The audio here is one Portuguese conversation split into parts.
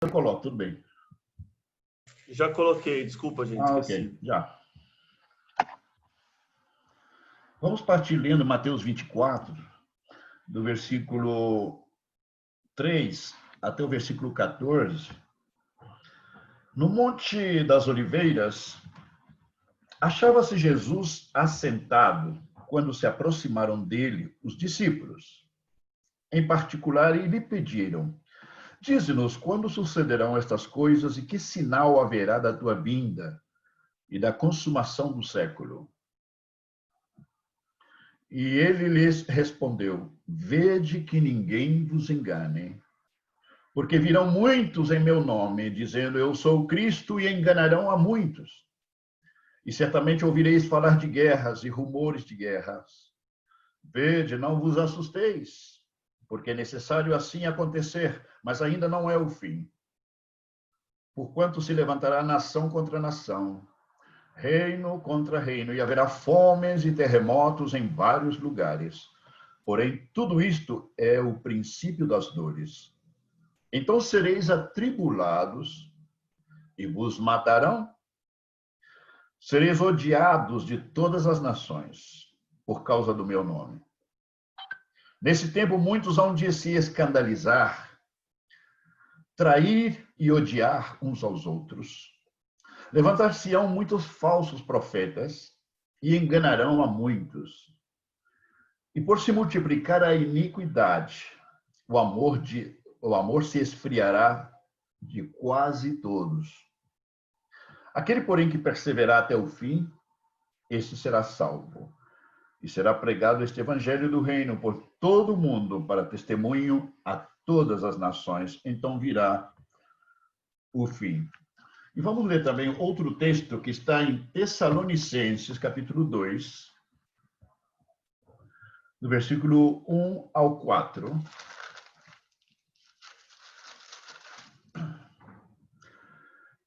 Eu coloco, tudo bem. Já coloquei, desculpa, gente. Ok, já. Vamos partir lendo Mateus 24, do versículo 3 até o versículo 14. No Monte das Oliveiras, achava-se Jesus assentado quando se aproximaram dele os discípulos. Em particular, e lhe pediram: dize-nos quando sucederão estas coisas e que sinal haverá da tua vinda e da consumação do século. E ele lhes respondeu: vede que ninguém vos engane, porque virão muitos em meu nome, dizendo eu sou o Cristo, e enganarão a muitos. E certamente ouvireis falar de guerras e rumores de guerras. Vede, não vos assusteis, porque é necessário assim acontecer, mas ainda não é o fim. Porquanto se levantará nação contra nação, reino contra reino, e haverá fomes e terremotos em vários lugares. Porém, tudo isto é o princípio das dores. Então sereis atribulados e vos matarão. Sereis odiados de todas as nações por causa do meu nome. Nesse tempo, muitos hão de se escandalizar, trair e odiar uns aos outros. Levantar-se-ão muitos falsos profetas e enganarão a muitos. E por se multiplicar a iniquidade, o amor se esfriará de quase todos. Aquele, porém, que perseverar até o fim, esse será salvo. E será pregado este evangelho do reino por todo o mundo para testemunho a todas as nações. Então virá o fim. E vamos ler também outro texto que está em Tessalonicenses, capítulo 2, do versículo 1 ao 4.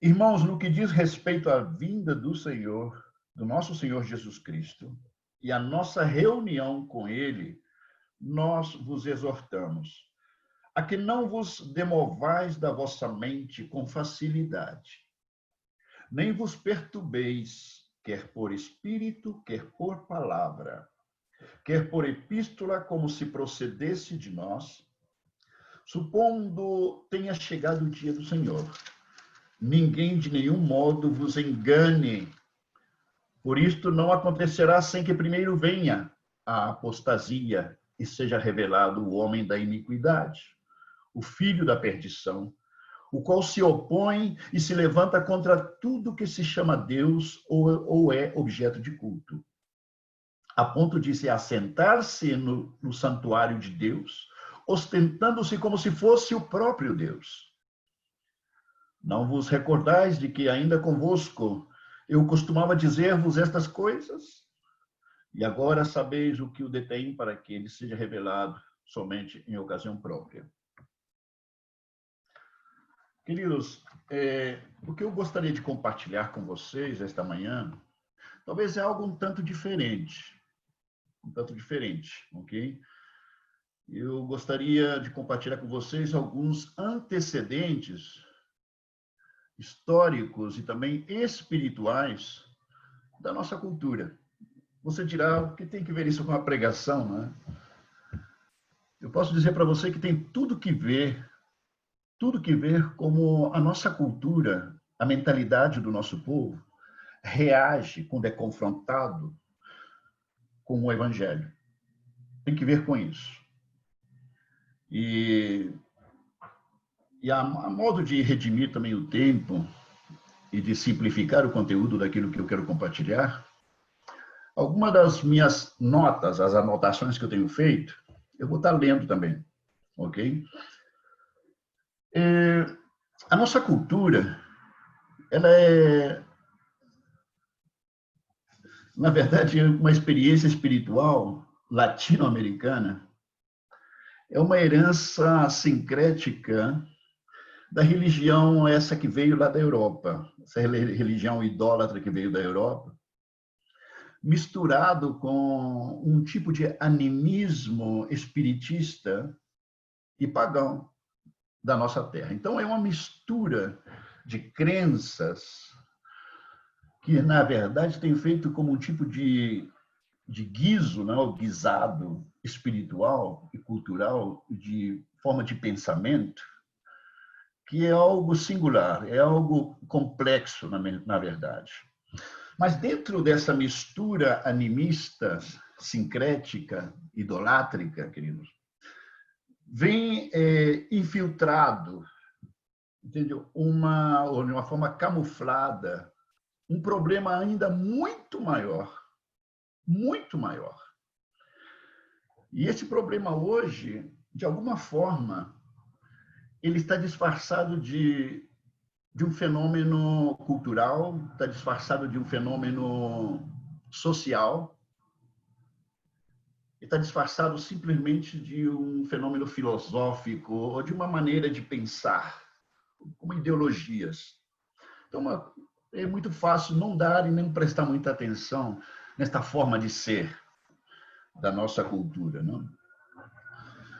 Irmãos, no que diz respeito à vinda do Senhor, do nosso Senhor Jesus Cristo, e a nossa reunião com Ele, nós vos exortamos a que não vos demovais da vossa mente com facilidade, nem vos perturbeis, quer por espírito, quer por palavra, quer por epístola, como se procedesse de nós, supondo tenha chegado o dia do Senhor. Ninguém de nenhum modo vos engane. Por isto não acontecerá sem que primeiro venha a apostasia e seja revelado o homem da iniquidade, o filho da perdição, o qual se opõe e se levanta contra tudo que se chama Deus ou é objeto de culto, a ponto de se assentar-se no santuário de Deus, ostentando-se como se fosse o próprio Deus. Não vos recordais de que ainda convosco eu costumava dizer-vos estas coisas? E agora sabeis o que o detém para que ele seja revelado somente em ocasião própria. Queridos, o que eu gostaria de compartilhar com vocês esta manhã, talvez é algo um tanto diferente, ok? Eu gostaria de compartilhar com vocês alguns antecedentes históricos e também espirituais da nossa cultura. Você dirá, o que tem que ver isso com a pregação, né? Eu posso dizer para você que tem tudo que ver como a nossa cultura, a mentalidade do nosso povo, reage quando é confrontado com o evangelho. Tem que ver com isso. E a modo de redimir também o tempo e de simplificar o conteúdo daquilo que eu quero compartilhar, alguma das minhas notas, as anotações que eu tenho feito, eu vou estar lendo também, ok? A nossa cultura, ela é, na verdade, uma experiência espiritual latino-americana, é uma herança sincrética da religião essa que veio lá da Europa, essa religião idólatra que veio da Europa, misturado com um tipo de animismo espiritista e pagão. da nossa terra. Então, é uma mistura de crenças que, na verdade, tem feito como um tipo de guiso, né? O guisado espiritual e cultural, de forma de pensamento, que é algo singular, é algo complexo, na verdade. Mas dentro dessa mistura animista, sincrética, idolátrica, queridos, vem infiltrado, entendeu? De uma forma camuflada, um problema ainda muito maior, muito maior. E esse problema hoje, de alguma forma, ele está disfarçado de um fenômeno cultural, está disfarçado de um fenômeno social, está disfarçado simplesmente de um fenômeno filosófico ou de uma maneira de pensar, como ideologias. Então, é muito fácil não dar e nem prestar muita atenção nesta forma de ser da nossa cultura, não?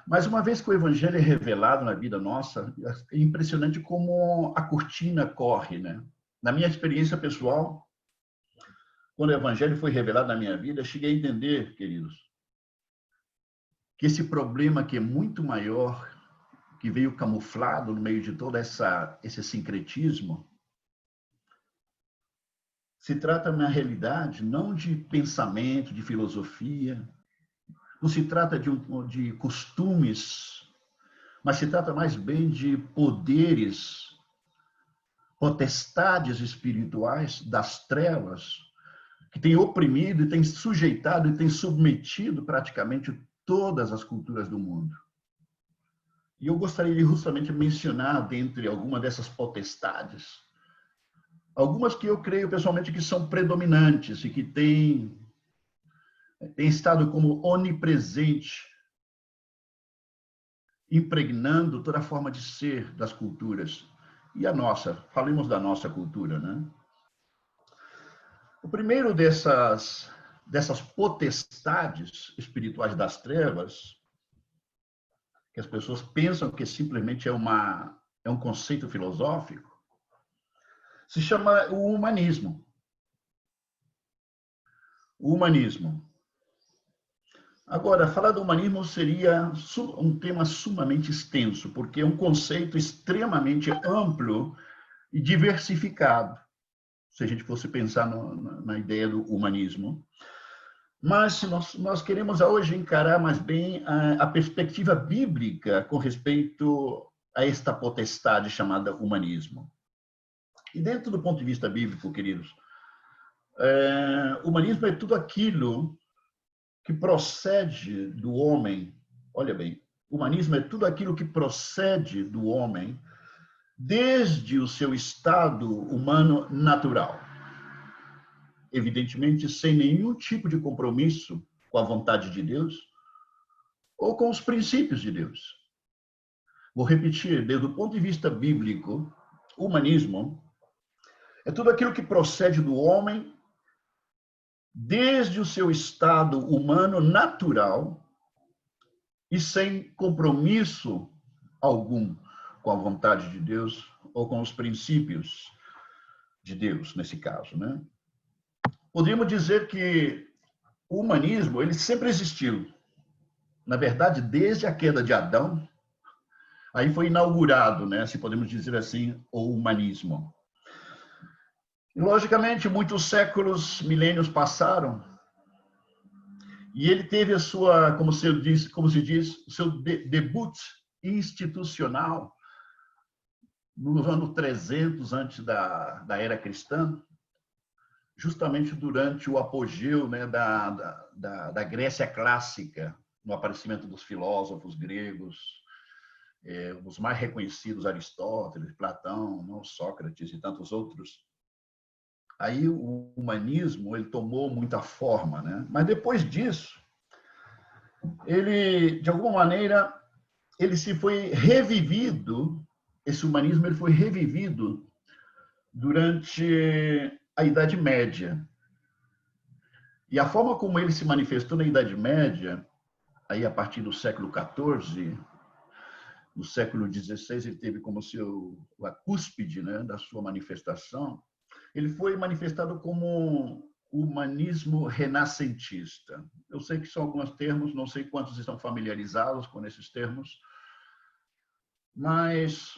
Mas uma vez que o evangelho é revelado na vida nossa, é impressionante como a cortina corre, né? Na minha experiência pessoal, quando o evangelho foi revelado na minha vida, eu cheguei a entender, queridos, que esse problema que é muito maior, que veio camuflado no meio de todo esse sincretismo, se trata, na realidade, não de pensamento, de filosofia, não se trata de costumes, mas se trata mais bem de poderes, potestades espirituais das trevas, que têm oprimido e têm sujeitado e têm submetido praticamente todas as culturas do mundo. E eu gostaria de justamente mencionar, dentre algumas dessas potestades, algumas que eu creio pessoalmente que são predominantes e que têm estado como onipresente, impregnando toda a forma de ser das culturas. E a nossa, falemos da nossa cultura, né? O primeiro dessas potestades espirituais das trevas, que as pessoas pensam que simplesmente é um conceito filosófico, se chama o humanismo. O humanismo. Agora, falar do humanismo seria um tema sumamente extenso, porque é um conceito extremamente amplo e diversificado, se a gente fosse pensar na ideia do humanismo. Mas se nós queremos hoje encarar mais bem a perspectiva bíblica com respeito a esta potestade chamada humanismo. E dentro do ponto de vista bíblico, queridos, o humanismo é tudo aquilo que procede do homem. Olha bem, o humanismo é tudo aquilo que procede do homem desde o seu estado humano natural. Evidentemente, sem nenhum tipo de compromisso com a vontade de Deus ou com os princípios de Deus. Vou repetir, desde o ponto de vista bíblico, o humanismo é tudo aquilo que procede do homem desde o seu estado humano natural e sem compromisso algum com a vontade de Deus ou com os princípios de Deus, nesse caso, né? Podemos dizer que o humanismo, ele sempre existiu. Na verdade, desde a queda de Adão, aí foi inaugurado, né, se podemos dizer assim, o humanismo. E, logicamente, muitos séculos, milênios passaram, e ele teve a sua, como se diz, seu debut institucional no ano 300 antes da era cristã, justamente durante o apogeu, né, da Grécia clássica, no aparecimento dos filósofos gregos, os mais reconhecidos, Aristóteles, Platão, Sócrates e tantos outros. Aí o humanismo ele tomou muita forma, né? Mas depois disso, ele, de alguma maneira, ele se foi revivido, esse humanismo ele foi revivido durante a Idade Média. E a forma como ele se manifestou na Idade Média, aí a partir do século XIV, no século XVI, ele teve como a cúspide, né, da sua manifestação. Ele foi manifestado como humanismo renascentista. Eu sei que são alguns termos, não sei quantos estão familiarizados com esses termos, mas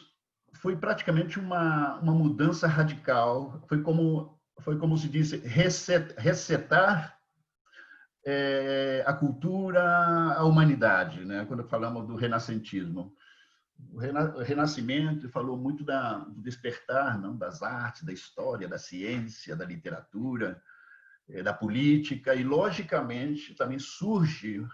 foi praticamente uma mudança radical. Foi como se diz, resetar a cultura, a humanidade, né? Quando falamos do renascentismo. O Renascimento falou muito do despertar, não, das artes, da história, da ciência, da literatura, da política, e, logicamente, também surge,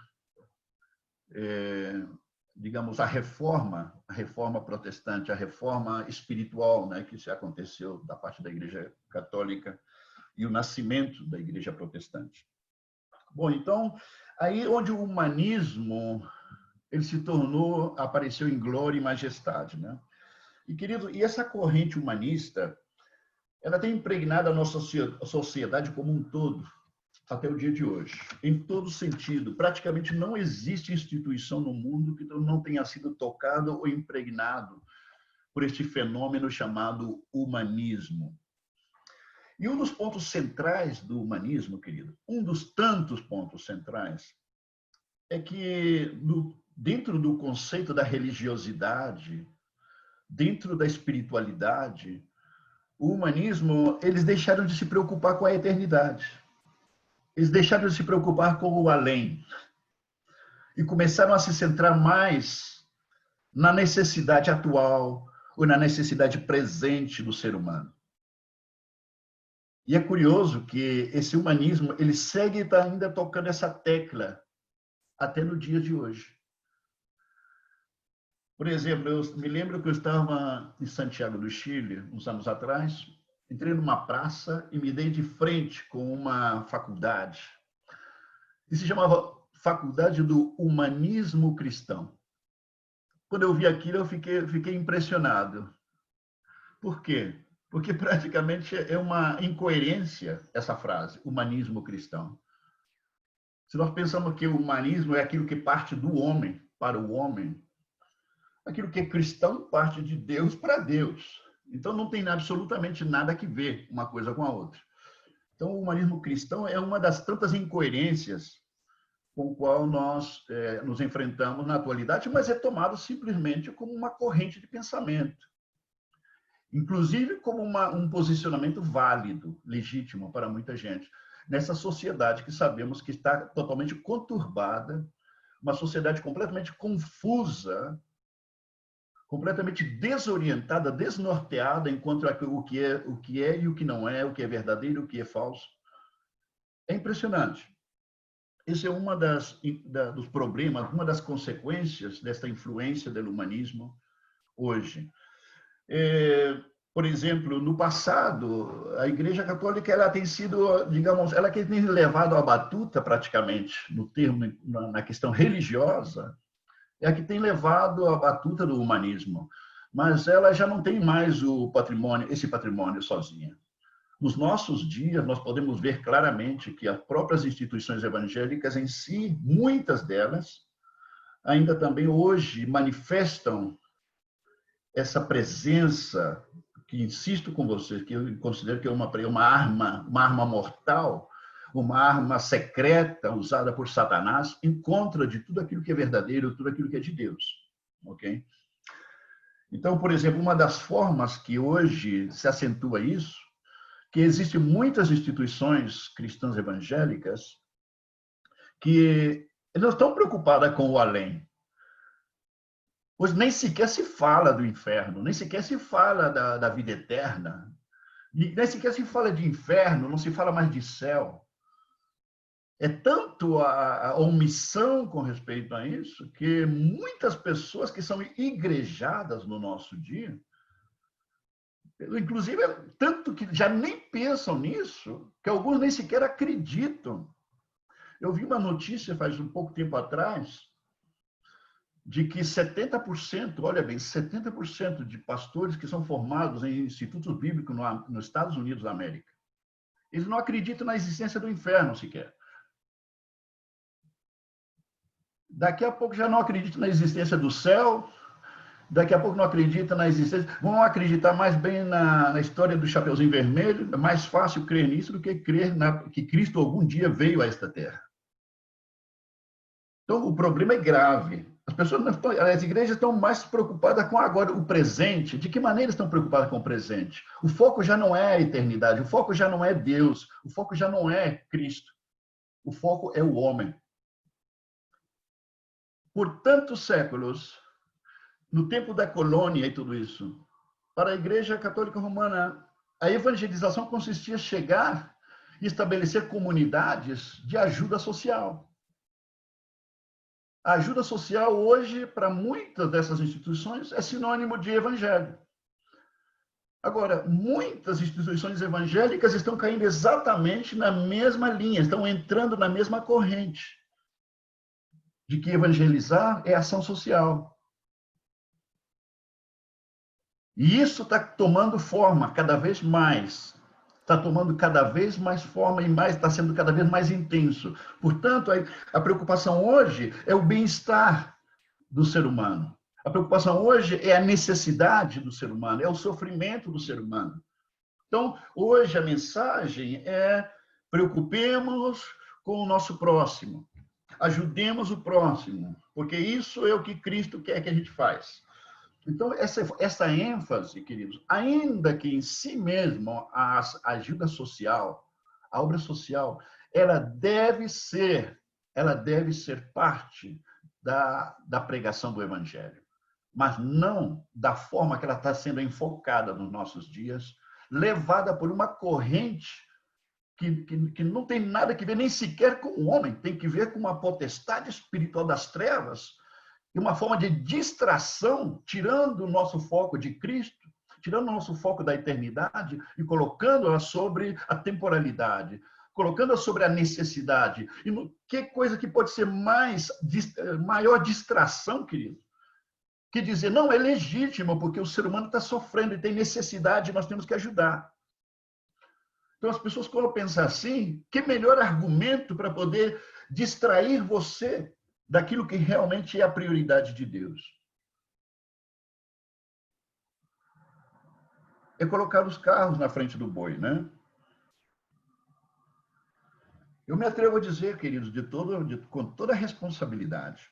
digamos, a reforma protestante, a reforma espiritual, né, que se aconteceu da parte da Igreja Católica e o nascimento da Igreja Protestante. Bom, então, aí onde o humanismo ele apareceu em glória e majestade, né? E, querido, e essa corrente humanista, ela tem impregnado a nossa sociedade como um todo, até o dia de hoje, em todo sentido. Praticamente não existe instituição no mundo que não tenha sido tocado ou impregnado por este fenômeno chamado humanismo. E um dos pontos centrais do humanismo, querido, um dos tantos pontos centrais, é que dentro do conceito da religiosidade, dentro da espiritualidade, o humanismo, eles deixaram de se preocupar com a eternidade. Eles deixaram de se preocupar com o além e começaram a se centrar mais na necessidade atual ou na necessidade presente do ser humano. E é curioso que esse humanismo, ele segue ainda tocando essa tecla até no dia de hoje. Por exemplo, eu me lembro que eu estava em Santiago do Chile, uns anos atrás, entrei numa praça e me dei de frente com uma faculdade, que se chamava Faculdade do Humanismo Cristão. Quando eu vi aquilo, eu fiquei impressionado. Por quê? Porque praticamente é uma incoerência essa frase, humanismo cristão. Se nós pensamos que o humanismo é aquilo que parte do homem para o homem, aquilo que é cristão parte de Deus para Deus. Então não tem absolutamente nada a ver uma coisa com a outra. Então o humanismo cristão é uma das tantas incoerências com o qual nós nos enfrentamos na atualidade, mas é tomado simplesmente como uma corrente de pensamento. Inclusive como um posicionamento válido, legítimo para muita gente. Nessa sociedade que sabemos que está totalmente conturbada, uma sociedade completamente confusa, completamente desorientada, desnorteada enquanto o que é e o que não é, o que é verdadeiro e o que é falso. É impressionante. Esse é dos problemas, uma das consequências desta influência do humanismo hoje. Por exemplo, no passado, a Igreja Católica ela tem sido, digamos, ela que tem levado a batuta praticamente na questão religiosa, é a que tem levado a batuta do humanismo, mas ela já não tem mais esse patrimônio sozinha. Nos nossos dias, nós podemos ver claramente que as próprias instituições evangélicas em si, muitas delas, ainda também hoje manifestam essa presença, que insisto com vocês, que eu considero que é uma arma mortal, uma arma secreta usada por Satanás em contra de tudo aquilo que é verdadeiro, tudo aquilo que é de Deus. Ok? Então, por exemplo, uma das formas que hoje se acentua isso, que existem muitas instituições cristãs evangélicas que não estão preocupadas com o além. Pois nem sequer se fala do inferno, nem sequer se fala da vida eterna, nem sequer se fala de inferno, não se fala mais de céu. É tanto a omissão com respeito a isso, que muitas pessoas que são igrejadas no nosso dia, inclusive, tanto que já nem pensam nisso, que alguns nem sequer acreditam. Eu vi uma notícia faz um pouco tempo atrás, de que 70%, olha bem, 70% de pastores que são formados em institutos bíblicos nos Estados Unidos da América, eles não acreditam na existência do inferno sequer. Daqui a pouco já não acreditam na existência do céu, daqui a pouco não acredita na existência, vão acreditar mais bem na história do Chapeuzinho Vermelho. É mais fácil crer nisso do que crer que Cristo algum dia veio a esta terra. Então, o problema é grave. As pessoas não estão, as igrejas estão mais preocupadas com agora o presente. De que maneira estão preocupadas com o presente? O foco já não é a eternidade, o foco já não é Deus, o foco já não é Cristo. O foco é o homem. Por tantos séculos, no tempo da colônia e tudo isso, para a Igreja Católica Romana, a evangelização consistia em chegar e estabelecer comunidades de ajuda social. A ajuda social hoje, para muitas dessas instituições, é sinônimo de evangelho. Agora, muitas instituições evangélicas estão caindo exatamente na mesma linha, estão entrando na mesma corrente de que evangelizar é ação social. E isso está tomando forma cada vez mais. Está tomando cada vez mais forma e está sendo cada vez mais intenso. Portanto, a preocupação hoje é o bem-estar do ser humano. A preocupação hoje é a necessidade do ser humano, é o sofrimento do ser humano. Então, hoje a mensagem é: preocupemos com o nosso próximo, ajudemos o próximo, porque isso é o que Cristo quer que a gente faça. Então, essa ênfase, queridos, ainda que em si mesmo a ajuda social, a obra social, ela deve ser parte da pregação do Evangelho, mas não da forma que ela está sendo enfocada nos nossos dias, levada por uma corrente que não tem nada a ver nem sequer com o homem, tem que ver com uma potestade espiritual das trevas, e uma forma de distração, tirando o nosso foco de Cristo, tirando o nosso foco da eternidade e colocando-a sobre a temporalidade, colocando-a sobre a necessidade. E que coisa que pode ser maior distração, querido? Que dizer, não, é legítimo, porque o ser humano está sofrendo e tem necessidade, nós temos que ajudar. Então, as pessoas, quando pensam assim, que melhor argumento para poder distrair você daquilo que realmente é a prioridade de Deus? É colocar os carros na frente do boi, né? Eu me atrevo a dizer, queridos, com toda a responsabilidade,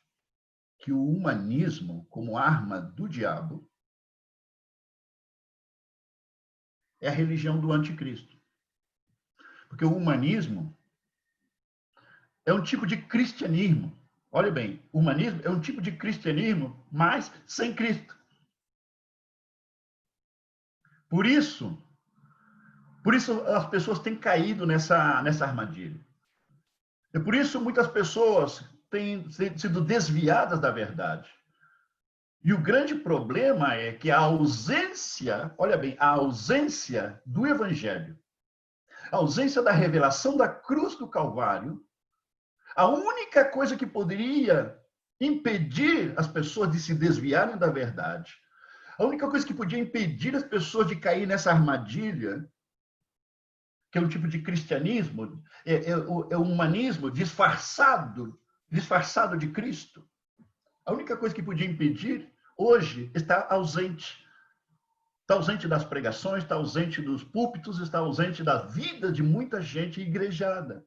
que o humanismo, como arma do diabo, é a religião do anticristo. Porque o humanismo é um tipo de cristianismo. Olha bem, o humanismo é um tipo de cristianismo, mas sem Cristo. Por isso as pessoas têm caído nessa armadilha. E por isso muitas pessoas têm sido desviadas da verdade. E o grande problema é que a ausência, olha bem, a ausência do Evangelho, a ausência da revelação da cruz do Calvário, a única coisa que poderia impedir as pessoas de se desviarem da verdade, a única coisa que podia impedir as pessoas de cair nessa armadilha, que é um tipo de cristianismo, é o humanismo disfarçado de Cristo. A única coisa que podia impedir, hoje, está ausente. Está ausente das pregações, está ausente dos púlpitos, está ausente da vida de muita gente igrejada,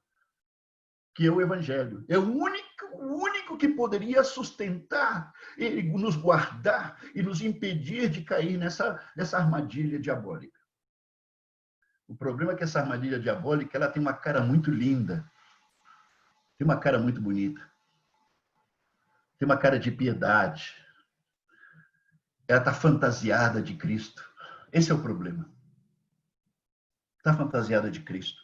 que é o Evangelho. É o único que poderia sustentar, e nos guardar e nos impedir de cair nessa armadilha diabólica. O problema é que essa armadilha diabólica ela tem uma cara muito linda, tem uma cara muito bonita, tem uma cara de piedade. Ela está fantasiada de Cristo. Esse é o problema. Está fantasiada de Cristo.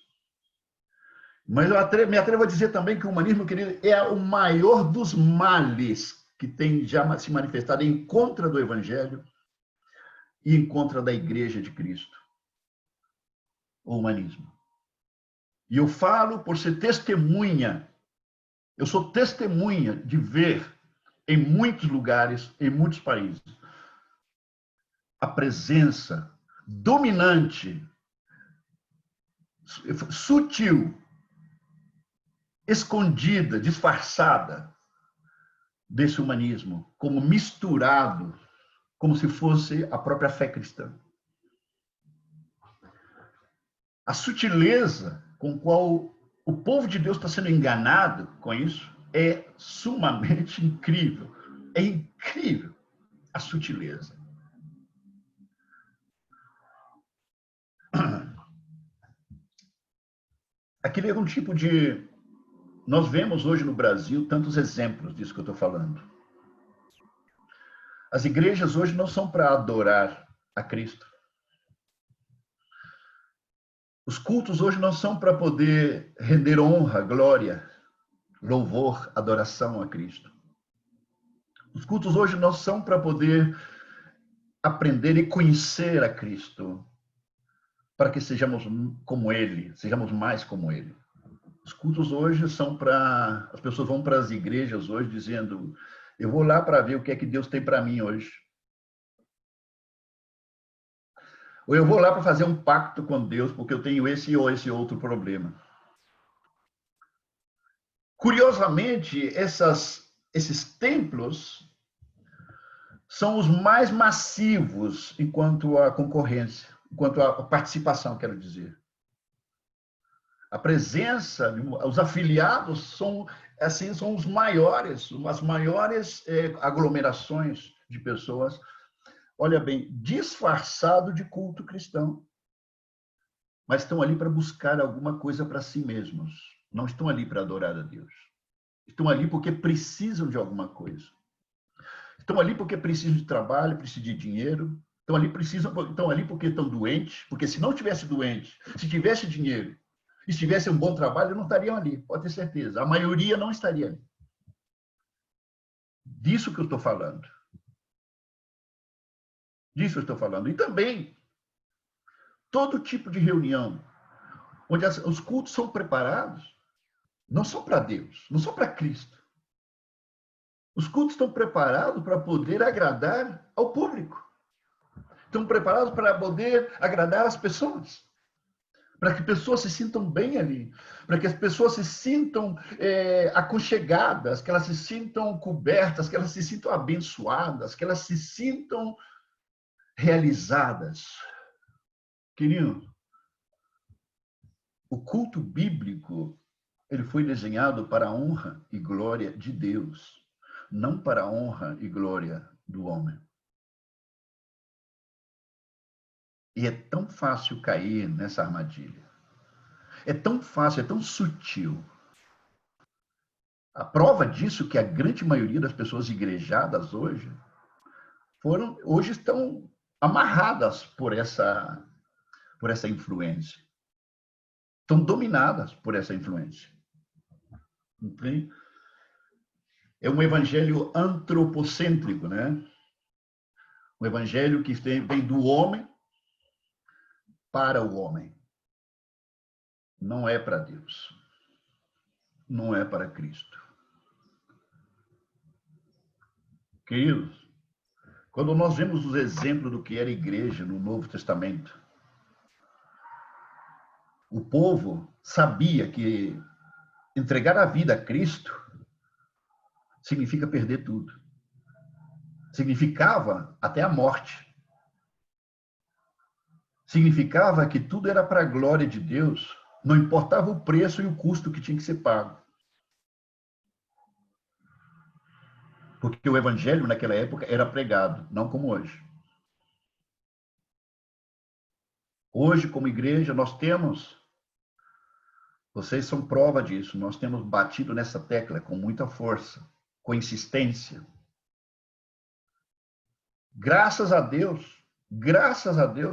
Mas eu me atrevo a dizer também que o humanismo, querido, é o maior dos males que tem já se manifestado em contra do Evangelho e em contra da Igreja de Cristo. O humanismo. E eu falo por ser testemunha. Eu sou testemunha de ver em muitos lugares, em muitos países, a presença dominante, sutil, escondida, disfarçada desse humanismo, como misturado como se fosse a própria fé cristã. A sutileza com qual o povo de Deus está sendo enganado com isso é sumamente incrível. É incrível a sutileza. Aquele é um tipo de... Nós vemos hoje no Brasil tantos exemplos disso que eu estou falando. As igrejas hoje não são para adorar a Cristo. Os cultos hoje não são para poder render honra, glória, louvor, adoração a Cristo. Os cultos hoje não são para poder aprender e conhecer a Cristo, para que sejamos como Ele, sejamos mais como Ele. Os cultos hoje são para... As pessoas vão para as igrejas hoje dizendo: eu vou lá para ver o que é que Deus tem para mim hoje. Ou eu vou lá para fazer um pacto com Deus, porque eu tenho esse ou esse outro problema. Curiosamente, esses templos são os mais massivos enquanto à concorrência, enquanto à participação, quero dizer. A presença, os afiliados são os maiores, as maiores aglomerações de pessoas. Olha bem, disfarçado de culto cristão, mas estão ali para buscar alguma coisa para si mesmos. Não estão ali para adorar a Deus. Estão ali porque precisam de alguma coisa. Estão ali porque precisam de trabalho, precisam de dinheiro. Estão ali porque estão doentes, porque se não tivesse doente, se tivesse dinheiro, e se tivesse um bom trabalho, não estariam ali, pode ter certeza. A maioria não estaria ali. Disso que eu estou falando. Disso eu estou falando. E também, todo tipo de reunião, onde os cultos são preparados, não são para Deus, não são para Cristo. Os cultos estão preparados para poder agradar ao público. Estão preparados para poder agradar as pessoas. Para que pessoas se sintam bem ali. Para que as pessoas se sintam aconchegadas, que elas se sintam cobertas, que elas se sintam abençoadas, que elas se sintam realizadas. Querido, o culto bíblico, ele foi desenhado para a honra e glória de Deus, não para a honra e glória do homem. E é tão fácil cair nessa armadilha. É tão fácil, é tão sutil. A prova disso é que a grande maioria das pessoas igrejadas hoje estão amarradas por essa influência. Estão dominadas por essa influência. Entende? É um evangelho antropocêntrico, né? Um evangelho que vem do homem para o homem. Não é para Deus. Não é para Cristo. Queridos, quando nós vemos os exemplos do que era igreja no Novo Testamento, o povo sabia que entregar a vida a Cristo significa perder tudo. Significava até a morte. Significava que tudo era para a glória de Deus, não importava o preço e o custo que tinha que ser pago. Porque o evangelho naquela época era pregado, não como hoje. Hoje, como igreja, vocês são prova disso, nós temos batido nessa tecla com muita força, com insistência. Graças a Deus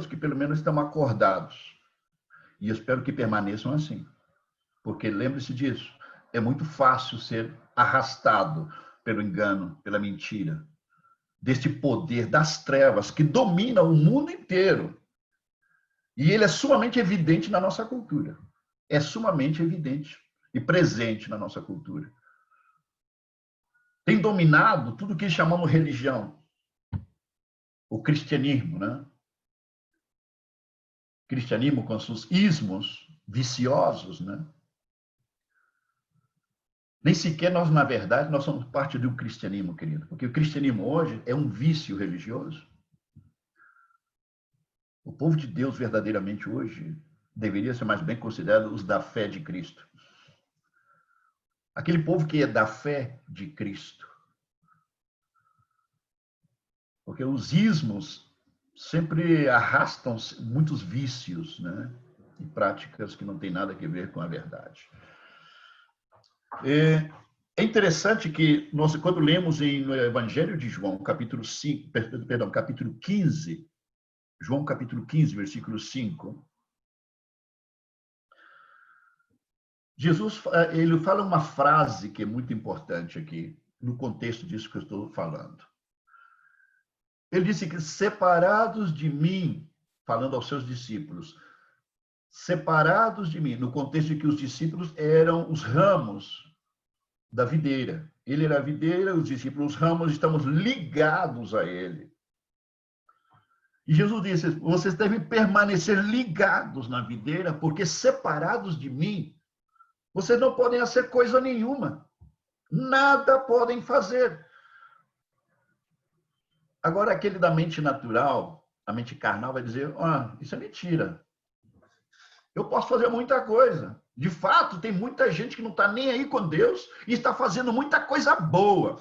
que pelo menos estamos acordados. E eu espero que permaneçam assim. Porque lembre-se disso, é muito fácil ser arrastado pelo engano, pela mentira, deste poder das trevas que domina o mundo inteiro. E ele é sumamente evidente na nossa cultura. É sumamente evidente e presente na nossa cultura. Tem dominado tudo o que chamamos religião. O cristianismo, né? Cristianismo com seus ismos viciosos, né? Nem sequer na verdade, nós somos parte do cristianismo, querido. Porque o cristianismo hoje é um vício religioso. O povo de Deus verdadeiramente hoje deveria ser mais bem considerado os da fé de Cristo. Aquele povo que é da fé de Cristo. Porque os ismos sempre arrastam muitos vícios, né? E práticas que não têm nada a ver com a verdade. É interessante que nós, quando lemos no Evangelho de João, capítulo 5, perdão, capítulo 15, João capítulo 15, versículo 5, Jesus ele fala uma frase que é muito importante aqui, no contexto disso que eu estou falando. Ele disse que separados de mim, falando aos seus discípulos, separados de mim, no contexto de que os discípulos eram os ramos da videira. Ele era a videira, os discípulos, os ramos, estamos ligados a ele. E Jesus disse, vocês devem permanecer ligados na videira, porque separados de mim, vocês não podem fazer coisa nenhuma. Nada podem fazer. Agora, aquele da mente natural, a mente carnal, vai dizer, isso é mentira. Eu posso fazer muita coisa. De fato, tem muita gente que não está nem aí com Deus e está fazendo muita coisa boa.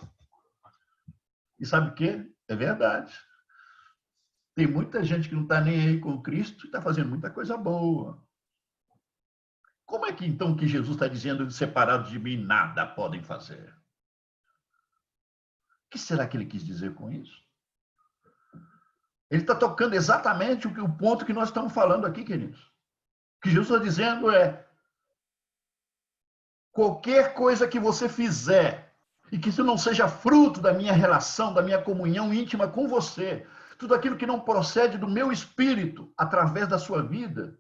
E sabe o quê? É verdade. Tem muita gente que não está nem aí com Cristo e está fazendo muita coisa boa. Como é que, então, que Jesus está dizendo, separados de mim, nada podem fazer? O que será que ele quis dizer com isso? Ele está tocando exatamente o ponto que nós estamos falando aqui, queridos. O que Jesus está dizendo é, qualquer coisa que você fizer, e que isso não seja fruto da minha relação, da minha comunhão íntima com você, tudo aquilo que não procede do meu espírito, através da sua vida,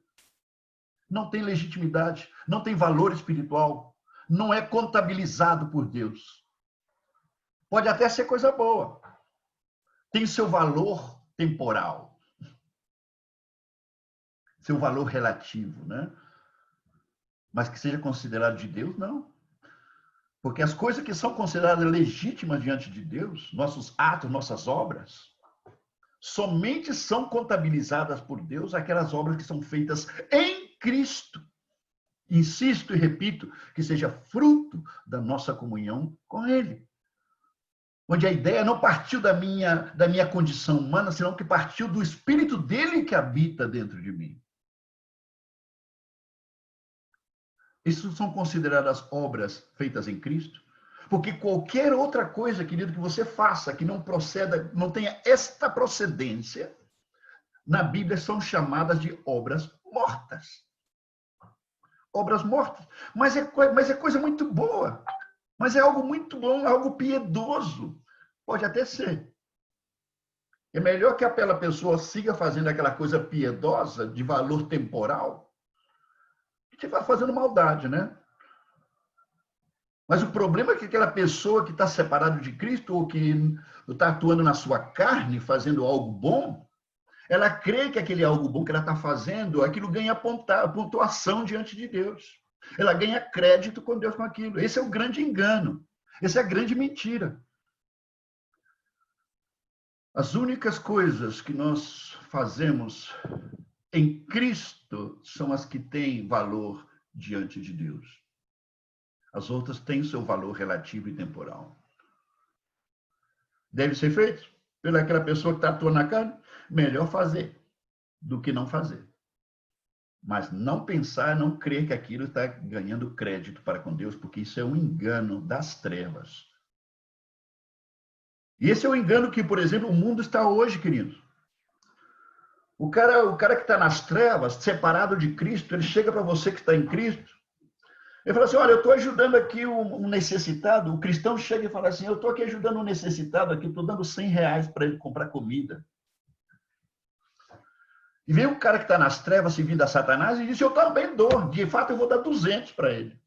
não tem legitimidade, não tem valor espiritual, não é contabilizado por Deus. Pode até ser coisa boa, tem seu valor temporal, seu valor relativo, né? Mas que seja considerado de Deus, não. Porque as coisas que são consideradas legítimas diante de Deus, nossos atos, nossas obras, somente são contabilizadas por Deus aquelas obras que são feitas em Cristo. Insisto e repito, que seja fruto da nossa comunhão com Ele. Onde a ideia não partiu da minha condição humana, senão que partiu do Espírito dele que habita dentro de mim. Isso são consideradas obras feitas em Cristo? Porque qualquer outra coisa, querido, que você faça, que não proceda, não tenha esta procedência, na Bíblia são chamadas de obras mortas. Obras mortas. Mas é coisa muito boa. Mas é algo muito bom, algo piedoso. Pode até ser. É melhor que aquela pessoa siga fazendo aquela coisa piedosa, de valor temporal, que estiver fazendo maldade, né? Mas o problema é que aquela pessoa que está separada de Cristo ou que está atuando na sua carne, fazendo algo bom, ela crê que aquele algo bom que ela está fazendo, aquilo ganha pontuação diante de Deus. Ela ganha crédito com Deus com aquilo. Esse é o grande engano. Essa é a grande mentira. As únicas coisas que nós fazemos em Cristo são as que têm valor diante de Deus. As outras têm seu valor relativo e temporal. Deve ser feito pelaquela pessoa que está atuando na carne? Melhor fazer do que não fazer. Mas não pensar, não crer que aquilo está ganhando crédito para com Deus, porque isso é um engano das trevas. E esse é o engano que, por exemplo, o mundo está hoje, queridos. O cara que está nas trevas, separado de Cristo, ele chega para você que está em Cristo, ele fala assim, olha, eu estou ajudando aqui um necessitado. O cristão chega e fala assim, eu estou aqui ajudando um necessitado aqui, estou dando R$100 para ele comprar comida. E vem um cara que está nas trevas servindo a Satanás e diz, eu também dou. De fato, eu vou dar 200 para ele.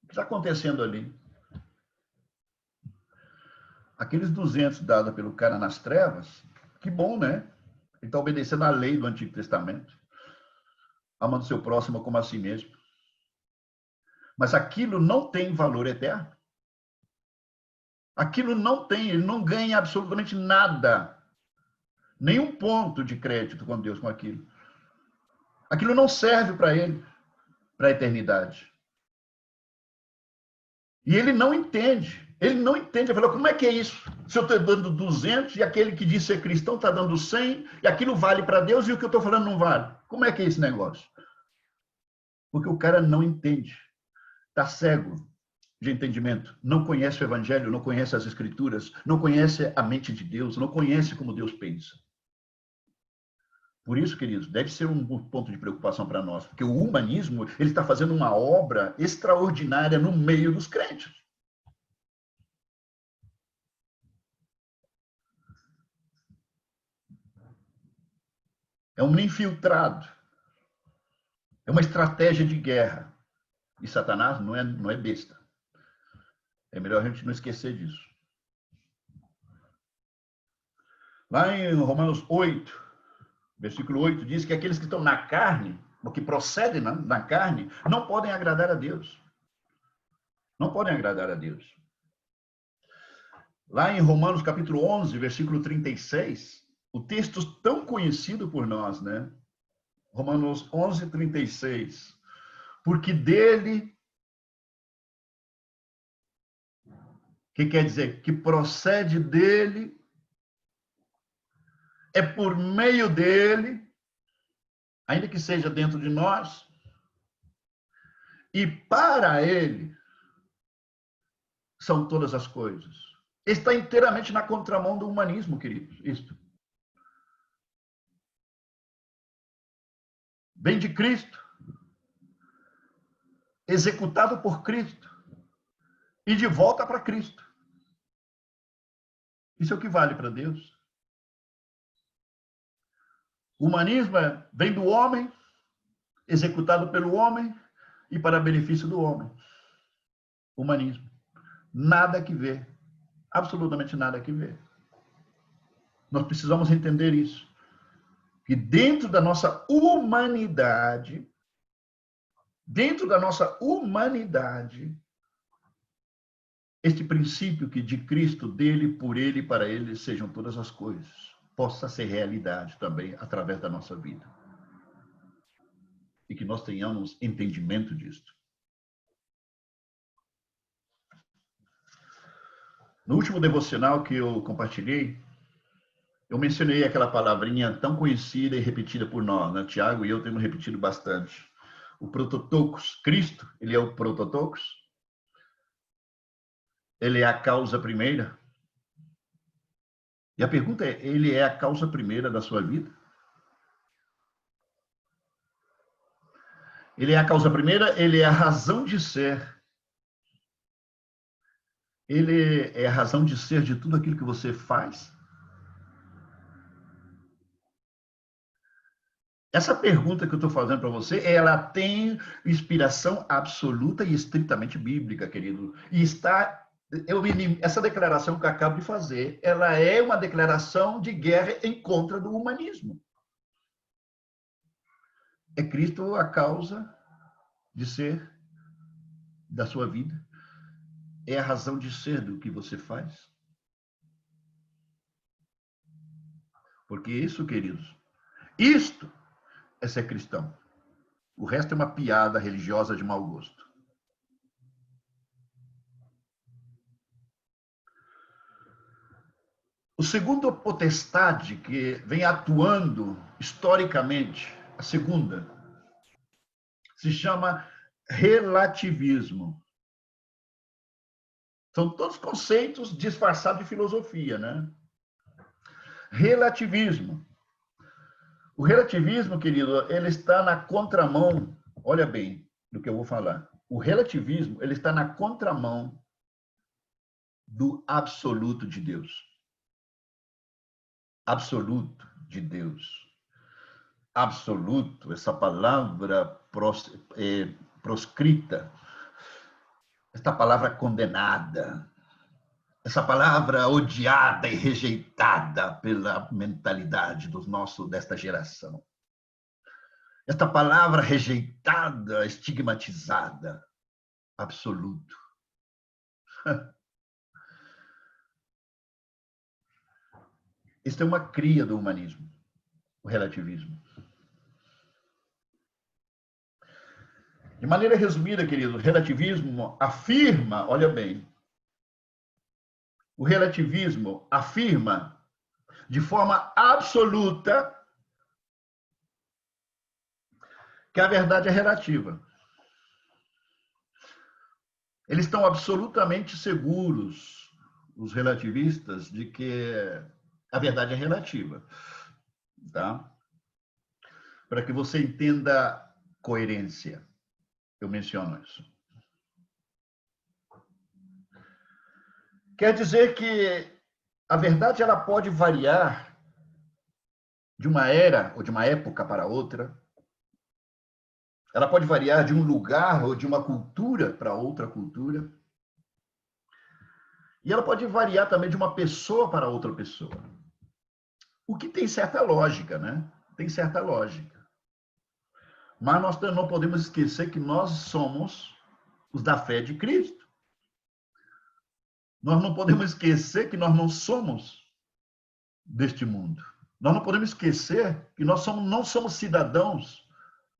O que está acontecendo ali? Aqueles 200 dados pelo cara nas trevas, que bom, né? Ele está obedecendo à lei do Antigo Testamento. Amando seu próximo como a si mesmo. Mas aquilo não tem valor eterno. Aquilo não tem, ele não ganha absolutamente nada. Nenhum ponto de crédito com Deus com aquilo. Aquilo não serve para ele, para a eternidade. E ele não entende. Ele não entende. Ele falou, como é que é isso? Se eu estou dando 200 e aquele que diz ser cristão está dando 100 e aquilo vale para Deus e o que eu estou falando não vale. Como é que é esse negócio? Porque o cara não entende. Está cego de entendimento. Não conhece o evangelho, não conhece as escrituras, não conhece a mente de Deus, não conhece como Deus pensa. Por isso, queridos, deve ser um ponto de preocupação para nós, porque o humanismo ele está fazendo uma obra extraordinária no meio dos crentes. É um infiltrado. É uma estratégia de guerra. E Satanás não é besta. É melhor a gente não esquecer disso. Lá em Romanos 8, versículo 8, diz que aqueles que estão na carne, ou que procedem na carne, não podem agradar a Deus. Não podem agradar a Deus. Lá em Romanos capítulo 11, versículo 36, o texto tão conhecido por nós, né? Romanos 11, 36. Porque dele, que quer dizer que procede dele, é por meio dele, ainda que seja dentro de nós, e para ele são todas as coisas. Está inteiramente na contramão do humanismo, queridos. Isto. Vem de Cristo, executado por Cristo, e de volta para Cristo. Isso é o que vale para Deus. O humanismo vem do homem, executado pelo homem e para benefício do homem. Humanismo. Nada que ver. Absolutamente nada que ver. Nós precisamos entender isso. Que dentro da nossa humanidade, este princípio que de Cristo, dele, por ele e para ele sejam todas as coisas, possa ser realidade também através da nossa vida. E que nós tenhamos entendimento disto. No último devocional que eu compartilhei, eu mencionei aquela palavrinha tão conhecida e repetida por nós, né? Tiago e eu temos repetido bastante. O prototokos. Cristo, ele é o prototokos. Ele é a causa primeira. E a pergunta é, ele é a causa primeira da sua vida? Ele é a causa primeira, ele é a razão de ser. Ele é a razão de ser de tudo aquilo que você faz? Essa pergunta que eu estou fazendo para você, ela tem inspiração absoluta e estritamente bíblica, querido. E essa declaração que eu acabo de fazer, ela é uma declaração de guerra em contra do humanismo. É Cristo a causa de ser da sua vida? É a razão de ser do que você faz? Porque isso, queridos, isto é ser cristão. O resto é uma piada religiosa de mau gosto. O segundo potestade que vem atuando historicamente, a segunda, se chama relativismo. São todos conceitos disfarçados de filosofia, né? Relativismo. O relativismo, querido, ele está na contramão, olha bem do que eu vou falar. O relativismo, ele está na contramão do absoluto de Deus. Absoluto de Deus. Absoluto, essa palavra proscrita, essa palavra condenada, essa palavra odiada e rejeitada pela mentalidade desta geração. Esta palavra rejeitada, estigmatizada, absoluto. Isso é uma cria do humanismo, o relativismo. De maneira resumida, querido, o relativismo afirma, olha bem, o relativismo afirma de forma absoluta que a verdade é relativa. Eles estão absolutamente seguros, os relativistas, de que a verdade é relativa. Tá? Para que você entenda coerência, eu menciono isso. Quer dizer que a verdade ela pode variar de uma era ou de uma época para outra. Ela pode variar de um lugar ou de uma cultura para outra cultura. E ela pode variar também de uma pessoa para outra pessoa. O que tem certa lógica, né? Tem certa lógica. Mas nós não podemos esquecer que nós somos os da fé de Cristo. Nós não podemos esquecer que nós não somos deste mundo. Nós não podemos esquecer que nós não somos cidadãos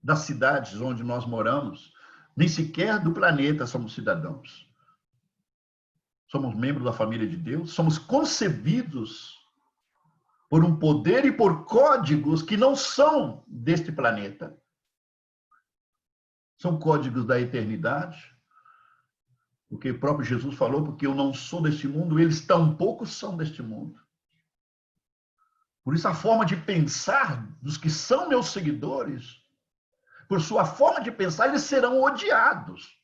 das cidades onde nós moramos, nem sequer do planeta somos cidadãos. Somos membros da família de Deus, somos concebidos por um poder e por códigos que não são deste planeta. São códigos da eternidade. Porque o próprio Jesus falou, porque eu não sou deste mundo, eles tampouco são deste mundo. Por isso a forma de pensar dos que são meus seguidores, por sua forma de pensar, eles serão odiados.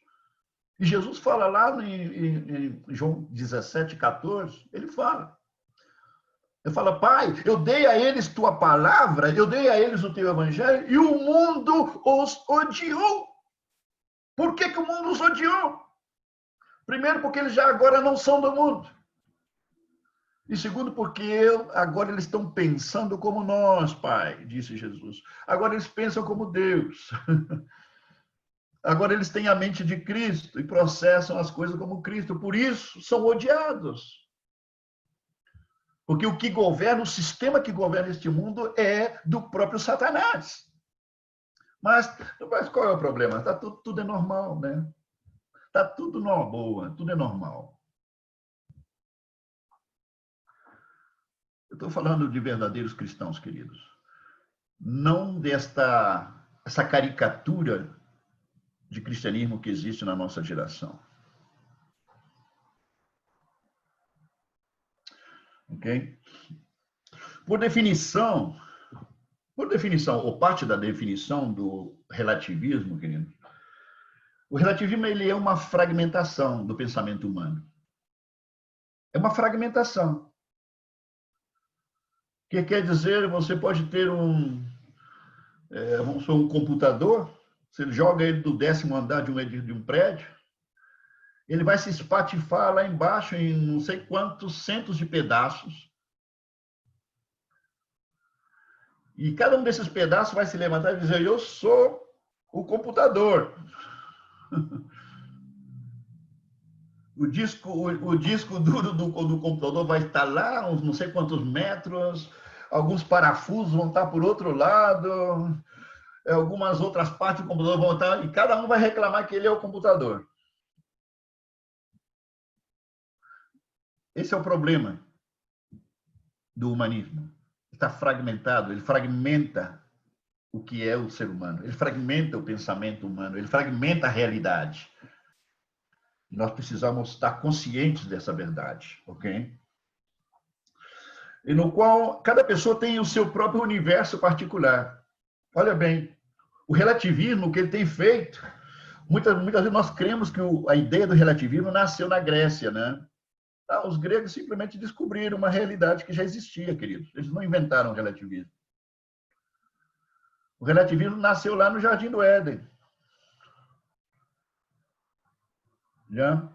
E Jesus fala lá em João 17, 14, ele fala, Pai, eu dei a eles tua palavra, eu dei a eles o teu evangelho, e o mundo os odiou. Por que o mundo os odiou? Primeiro, porque eles já agora não são do mundo. E segundo, porque agora eles estão pensando como nós, Pai, disse Jesus. Agora eles pensam como Deus. Agora eles têm a mente de Cristo e processam as coisas como Cristo. Por isso, são odiados. Porque o que governa, o sistema que governa este mundo é do próprio Satanás. Mas qual é o problema? Tudo é normal, né? Está tudo numa boa, tudo é normal. Eu estou falando de verdadeiros cristãos, queridos. Não essa caricatura de cristianismo que existe na nossa geração. Ok? Por definição, ou parte da definição do relativismo, querido, o relativismo ele é uma fragmentação do pensamento humano. É uma fragmentação. O que quer dizer, você pode ter um computador, você joga ele do 10º andar de um prédio, ele vai se espatifar lá embaixo em não sei quantos centos de pedaços. E cada um desses pedaços vai se levantar e dizer, eu sou o computador. O disco duro do computador vai estar lá, uns não sei quantos metros, alguns parafusos vão estar por outro lado, algumas outras partes do computador vão estar, e cada um vai reclamar que ele é o computador. Esse é o problema do humanismo. Está fragmentado, ele fragmenta o que é o ser humano, ele fragmenta o pensamento humano, ele fragmenta a realidade. Nós precisamos estar conscientes dessa verdade, ok? E no qual cada pessoa tem o seu próprio universo particular. Olha bem, o relativismo que ele tem feito, muitas vezes nós cremos que a ideia do relativismo nasceu na Grécia, né? Os gregos simplesmente descobriram uma realidade que já existia, queridos. Eles não inventaram o relativismo. O relativismo nasceu lá no Jardim do Éden. Já?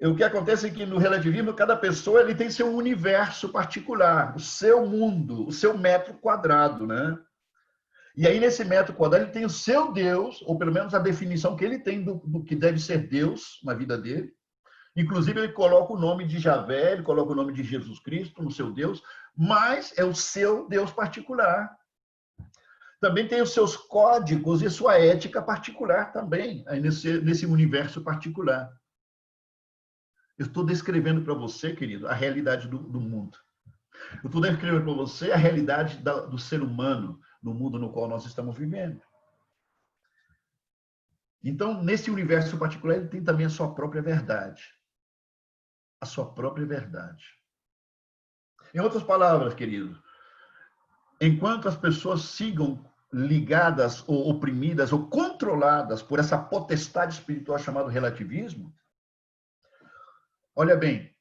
E o que acontece é que no relativismo, cada pessoa ele tem seu universo particular, o seu mundo, o seu metro quadrado, né? E aí, nesse metro quadrado, ele tem o seu Deus, ou pelo menos a definição que ele tem do que deve ser Deus na vida dele. Inclusive, ele coloca o nome de Javé, ele coloca o nome de Jesus Cristo no seu Deus, mas é o seu Deus particular. Também tem os seus códigos e sua ética particular também, aí nesse universo particular. Eu estou descrevendo para você, querido, a realidade do mundo. Eu estou descrevendo para você a realidade do ser humano no mundo no qual nós estamos vivendo. Então, nesse universo particular, ele tem também a sua própria verdade. A sua própria verdade. Em outras palavras, querido, enquanto as pessoas sigam ligadas ou oprimidas ou controladas por essa potestade espiritual chamada relativismo, olha bem,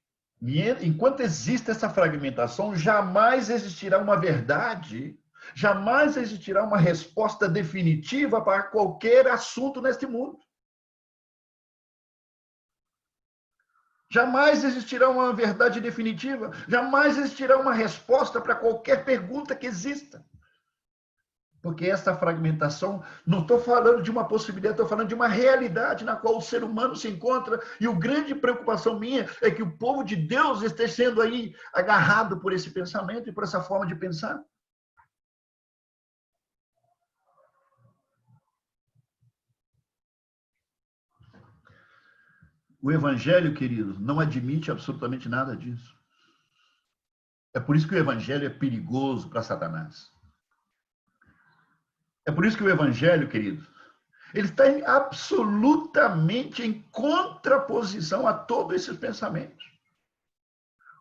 enquanto existe essa fragmentação, jamais existirá uma verdade, jamais existirá uma resposta definitiva para qualquer assunto neste mundo. Jamais existirá uma verdade definitiva, jamais existirá uma resposta para qualquer pergunta que exista. Porque essa fragmentação, não estou falando de uma possibilidade, estou falando de uma realidade na qual o ser humano se encontra, e a grande preocupação minha é que o povo de Deus esteja sendo aí agarrado por esse pensamento e por essa forma de pensar. O evangelho, querido, não admite absolutamente nada disso. É por isso que o evangelho é perigoso para Satanás. É por isso que o evangelho, querido, ele está absolutamente em contraposição a todos esses pensamentos.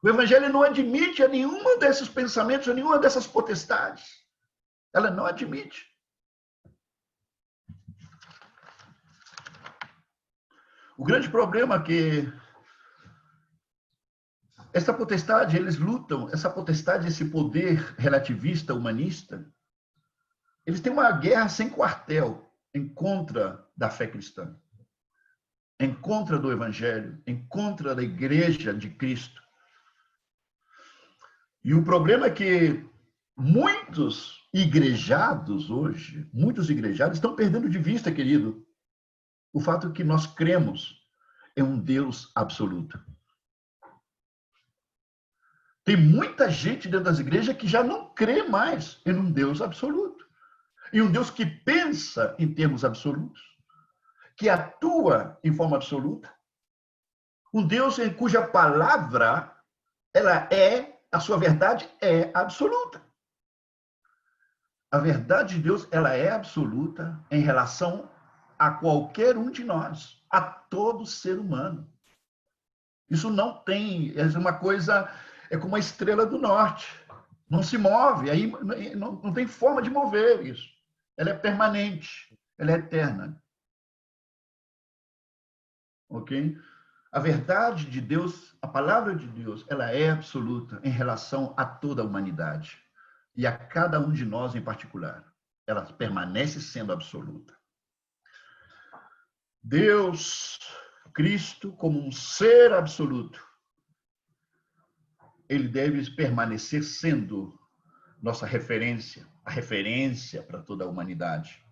O evangelho não admite a nenhum desses pensamentos, a nenhuma dessas potestades. Ela não admite. O grande problema é que essa potestade, eles lutam, essa potestade, esse poder relativista, humanista, eles têm uma guerra sem quartel em contra da fé cristã, em contra do evangelho, em contra da igreja de Cristo. E o problema é que muitos igrejados hoje, muitos igrejados estão perdendo de vista, querido, o fato que nós cremos em um Deus absoluto. Tem muita gente dentro das igrejas que já não crê mais em um Deus absoluto. Em um Deus que pensa em termos absolutos, que atua em forma absoluta. Um Deus em cuja palavra, a sua verdade é absoluta. A verdade de Deus, ela é absoluta em relação a qualquer um de nós, a todo ser humano. Isso não tem, é uma coisa, é como a estrela do norte. Não se move, aí não tem forma de mover isso. Ela é permanente, ela é eterna. Ok? A verdade de Deus, a palavra de Deus, ela é absoluta em relação a toda a humanidade. E a cada um de nós em particular. Ela permanece sendo absoluta. Deus, Cristo, como um ser absoluto, ele deve permanecer sendo nossa referência, a referência para toda a humanidade.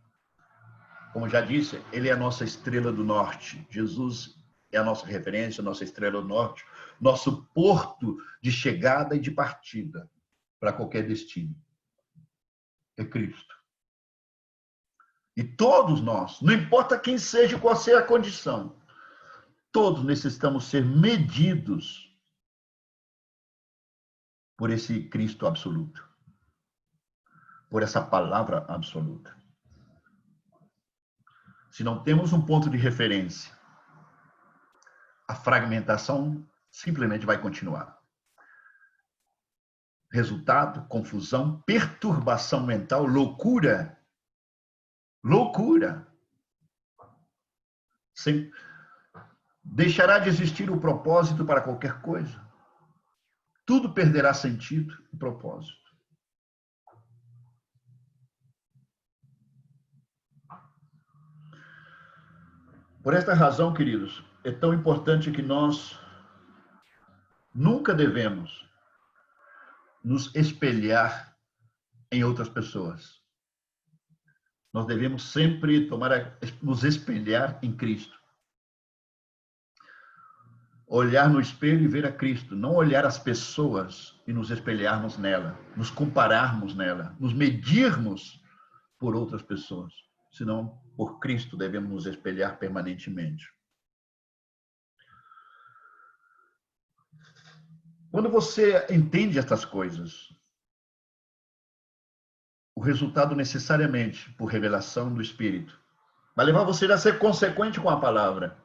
Como já disse, ele é a nossa estrela do norte. Jesus é a nossa referência, a nossa estrela do norte, nosso porto de chegada e de partida para qualquer destino. É Cristo. E todos nós, não importa quem seja, qual seja a condição, todos necessitamos ser medidos por esse Cristo absoluto, por essa palavra absoluta. Se não temos um ponto de referência, a fragmentação simplesmente vai continuar. Resultado, confusão, perturbação mental, loucura. Loucura. Deixará de existir o propósito para qualquer coisa. Tudo perderá sentido e propósito. Por esta razão, queridos, é tão importante que nós nunca devemos nos espelhar em outras pessoas. Nós devemos sempre nos espelhar em Cristo. olhar no espelho e ver a Cristo, não olhar as pessoas e nos espelharmos nela, nos compararmos nela, nos medirmos por outras pessoas, senão por Cristo devemos nos espelhar permanentemente. Quando você entende estas coisas, o resultado necessariamente, por revelação do Espírito, vai levar você a ser consequente com a palavra.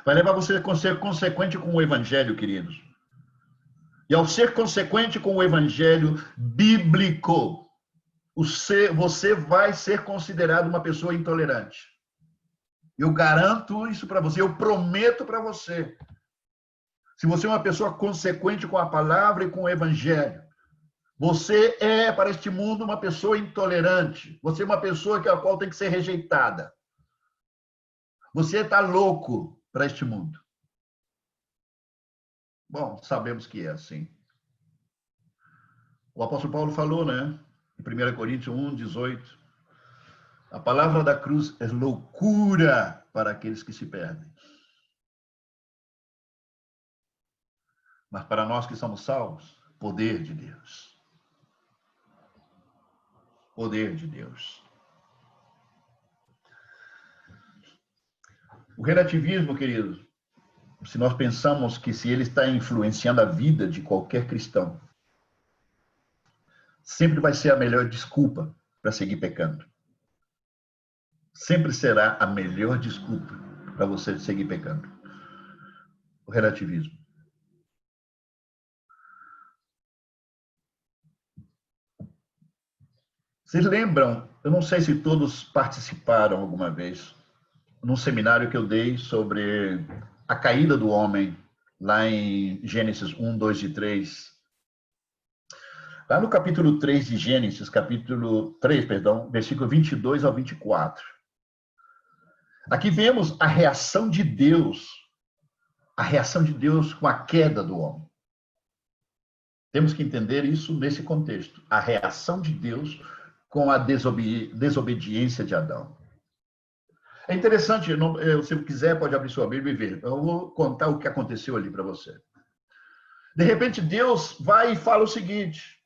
Vai levar você a ser consequente com o Evangelho, queridos. E ao ser consequente com o Evangelho bíblico, você vai ser considerado uma pessoa intolerante. Eu garanto isso para você, eu prometo para você. Se você é uma pessoa consequente com a palavra e com o Evangelho, você é, para este mundo, uma pessoa intolerante. Você é uma pessoa a qual tem que ser rejeitada. Você está louco para este mundo. Bom, sabemos que é assim. O apóstolo Paulo falou, né? Em 1 Coríntios 1:18. A palavra da cruz é loucura para aqueles que se perdem. Mas para nós que somos salvos, poder de Deus. Poder de Deus. O relativismo, queridos, se nós pensamos que se ele está influenciando a vida de qualquer cristão, sempre vai ser a melhor desculpa para seguir pecando. Sempre será a melhor desculpa para você seguir pecando. O relativismo. Vocês lembram, eu não sei se todos participaram alguma vez, num seminário que eu dei sobre a caída do homem, lá em Gênesis 1, 2 e 3. Lá no capítulo 3 de Gênesis, versículo 22 ao 24. Aqui vemos a reação de Deus com a queda do homem. Temos que entender isso nesse contexto. A reação de Deus com a desobediência de Adão. É interessante, se quiser pode abrir sua Bíblia e ver. Eu vou contar o que aconteceu ali para você. De repente, Deus vai e fala o seguinte.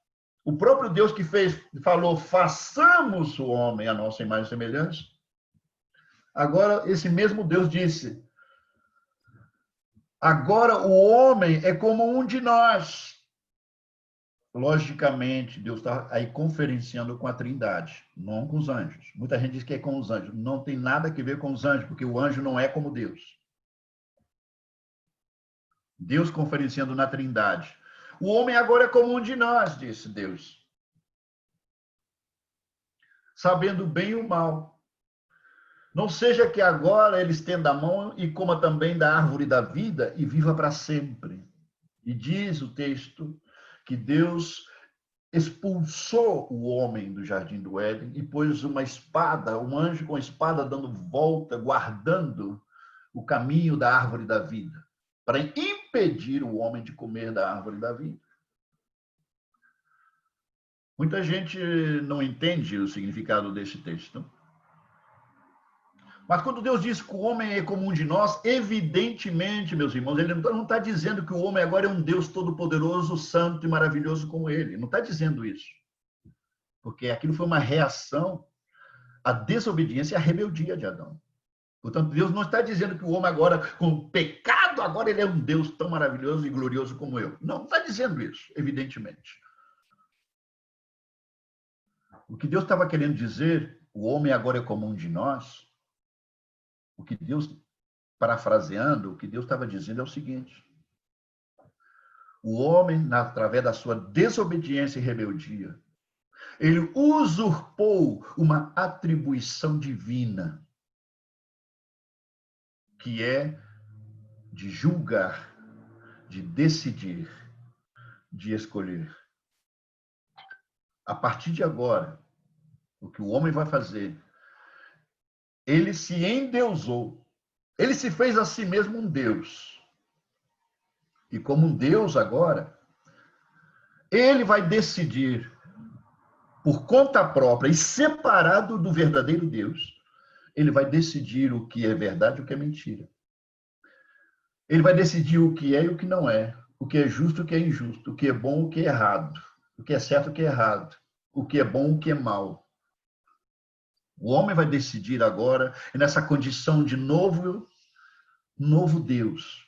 O próprio Deus que falou, façamos o homem a nossa imagem e semelhança. Agora, esse mesmo Deus disse, agora o homem é como um de nós. Logicamente, Deus está aí conferenciando com a Trindade, não com os anjos. Muita gente diz que é com os anjos. Não tem nada a ver com os anjos, porque o anjo não é como Deus. Deus conferenciando na Trindade. O homem agora é como um de nós, disse Deus. Sabendo o bem e o mal. Não seja que agora ele estenda a mão e coma também da árvore da vida e viva para sempre. E diz o texto que Deus expulsou o homem do jardim do Éden e pôs uma espada, um anjo com a espada dando volta, guardando o caminho da árvore da vida, para impedir o homem de comer da árvore da vida. Muita gente não entende o significado desse texto. Mas quando Deus diz que o homem é como um de nós, evidentemente, meus irmãos, ele não está dizendo que o homem agora é um Deus todo-poderoso, santo e maravilhoso como ele. Não está dizendo isso. Porque aquilo foi uma reação à desobediência e à rebeldia de Adão. Portanto, Deus não está dizendo que o homem agora, com pecado, agora ele é um Deus tão maravilhoso e glorioso como eu. Não está dizendo isso, evidentemente. O que Deus estava querendo dizer, o homem agora é como um de nós, o que Deus, parafraseando, o que Deus estava dizendo é o seguinte. O homem, através da sua desobediência e rebeldia, ele usurpou uma atribuição divina, que é de julgar, de decidir, de escolher. A partir de agora, o que o homem vai fazer, ele se endeusou. Ele se fez a si mesmo um Deus. E como um Deus agora, ele vai decidir por conta própria e separado do verdadeiro Deus, ele vai decidir o que é verdade e o que é mentira. Ele vai decidir o que é e o que não é, o que é justo e o que é injusto, o que é bom e o que é errado, o que é certo e o que é errado, o que é bom e o que é mal. O homem vai decidir agora, nessa condição de novo Deus.